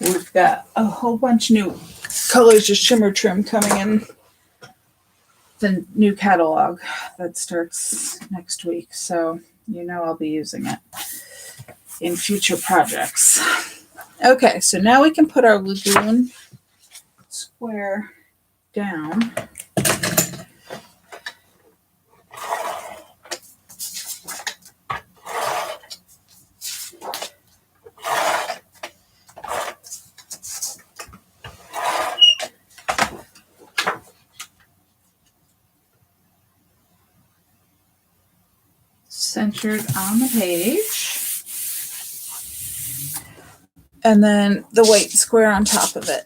S1: We've got a whole bunch new colors of shimmer trim coming in the new catalog that starts next week. So, I'll be using it in future projects. Okay, so now we can put our lagoon square down. Centered on the page. And then the white square on top of it.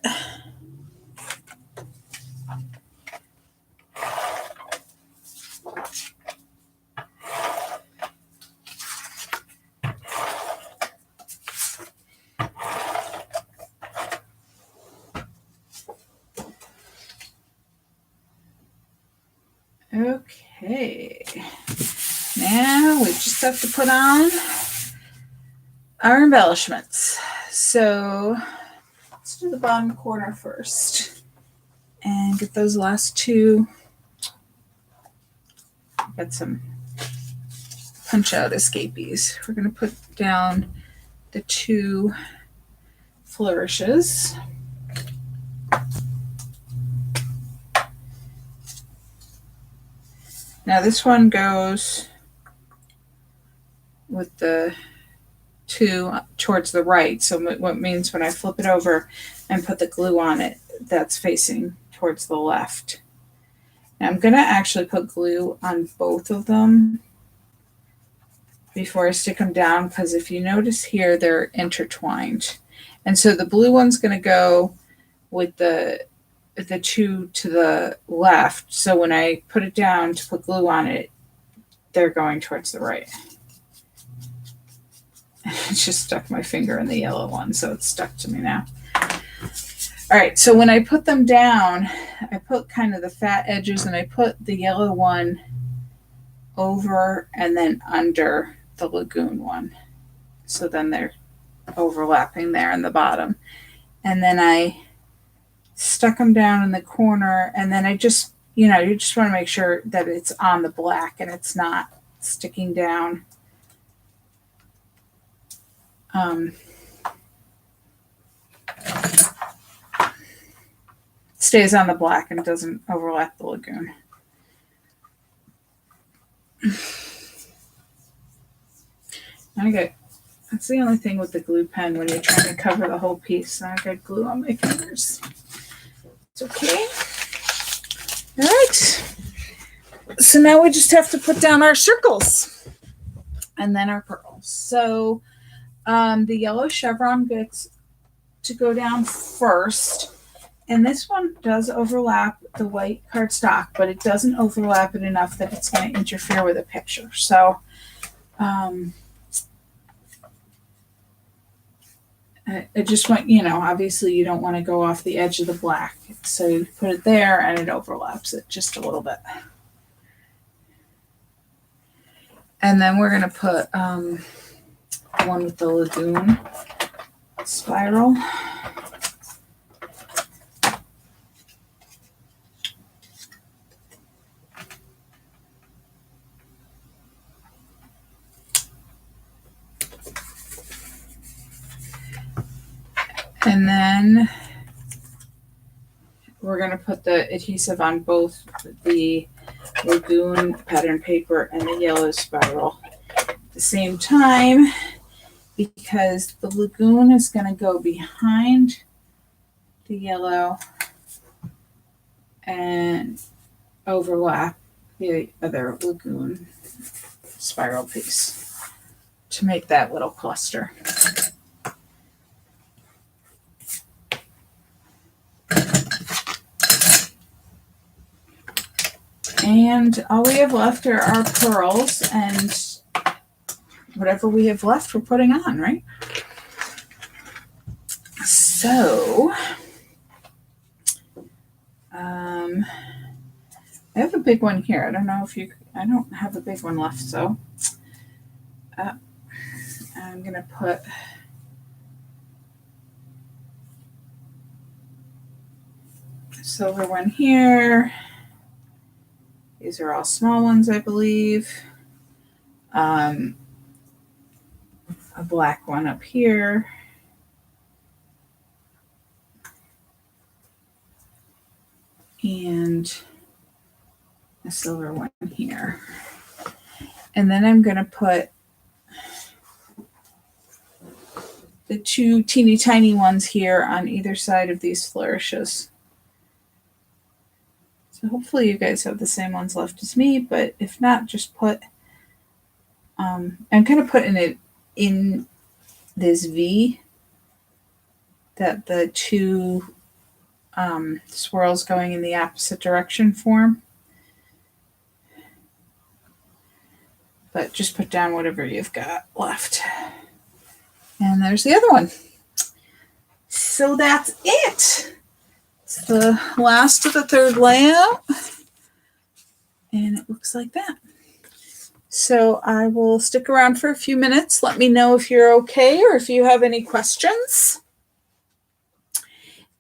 S1: Okay. Now we just have to put on our embellishments. So let's do the bottom corner first and get those last two. Got some punch out escapees. We're going to put down the two flourishes. Now this one goes with the two towards the right. So what means when I flip it over and put the glue on it, that's facing towards the left. Now I'm going to actually put glue on both of them before I stick them down, because if you notice here, they're intertwined. And so the blue one's going to go with the two to the left. So when I put it down to put glue on it, they're going towards the right. I just stuck my finger in the yellow one, so it's stuck to me now. All right, so when I put them down, I put kind of the fat edges, and I put the yellow one over and then under the lagoon one. So then they're overlapping there in the bottom. And then I stuck them down in the corner, and then I just, you just want to make sure that it's on the black and it's not sticking down. Stays on the black and doesn't overlap the lagoon. That's the only thing with the glue pen when you're trying to cover the whole piece. I got glue on my fingers. It's okay. All right. So now we just have to put down our circles and then our pearls. So the yellow chevron gets to go down first. And this one does overlap the white cardstock, but it doesn't overlap it enough that it's going to interfere with the picture. So I just want, obviously you don't want to go off the edge of the black. So you put it there and it overlaps it just a little bit. And then we're going to put one with the lagoon spiral. then we're going to put the adhesive on both the Lagoon pattern paper and the yellow spiral at the same time, because the Lagoon is going to go behind the yellow and overlap the other Lagoon spiral piece to make that little cluster. And all we have left are our pearls, and whatever we have left we're putting on, right? So I have a big one here. I don't know if I don't have a big one left, so I'm going to put a silver one here. These are all small ones, I believe. A black one up here. And a silver one here. And then I'm going to put the two teeny tiny ones here on either side of these flourishes. So hopefully you guys have the same ones left as me, but if not, just put, I'm kind of putting it in this V that the two swirls going in the opposite direction form. But just put down whatever you've got left. And there's the other one. So that's it. It's the last of the third layout. And it looks like that. So I will stick around for a few minutes. Let me know if you're okay or if you have any questions.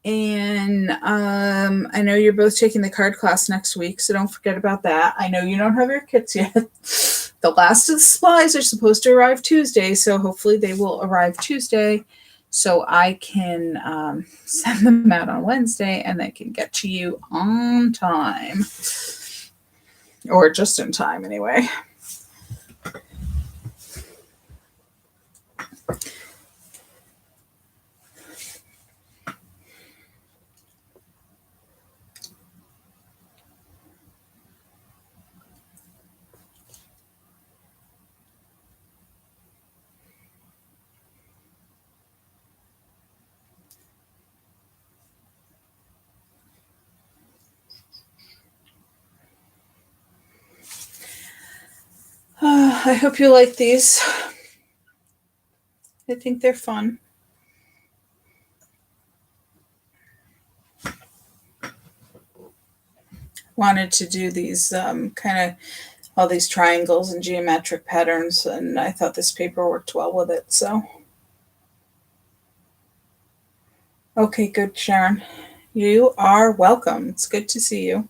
S1: And I know you're both taking the card class next week, so don't forget about that. I know you don't have your kits yet. The last of the supplies are supposed to arrive Tuesday, so hopefully they will arrive Tuesday so I can send them out on Wednesday and they can get to you on time. Or just in time, anyway. I hope you like these. I think they're fun. Wanted to do these kind of all these triangles and geometric patterns, and I thought this paper worked well with it. So, okay, good, Sharon. You are welcome. It's good to see you.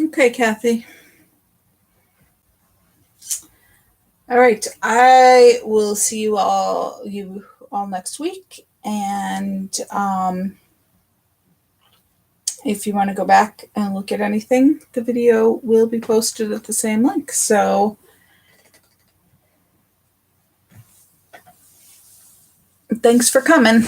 S1: Okay, Kathy. All right, I will see you all next week, and if you want to go back and look at anything, the video will be posted at the same link. So thanks for coming.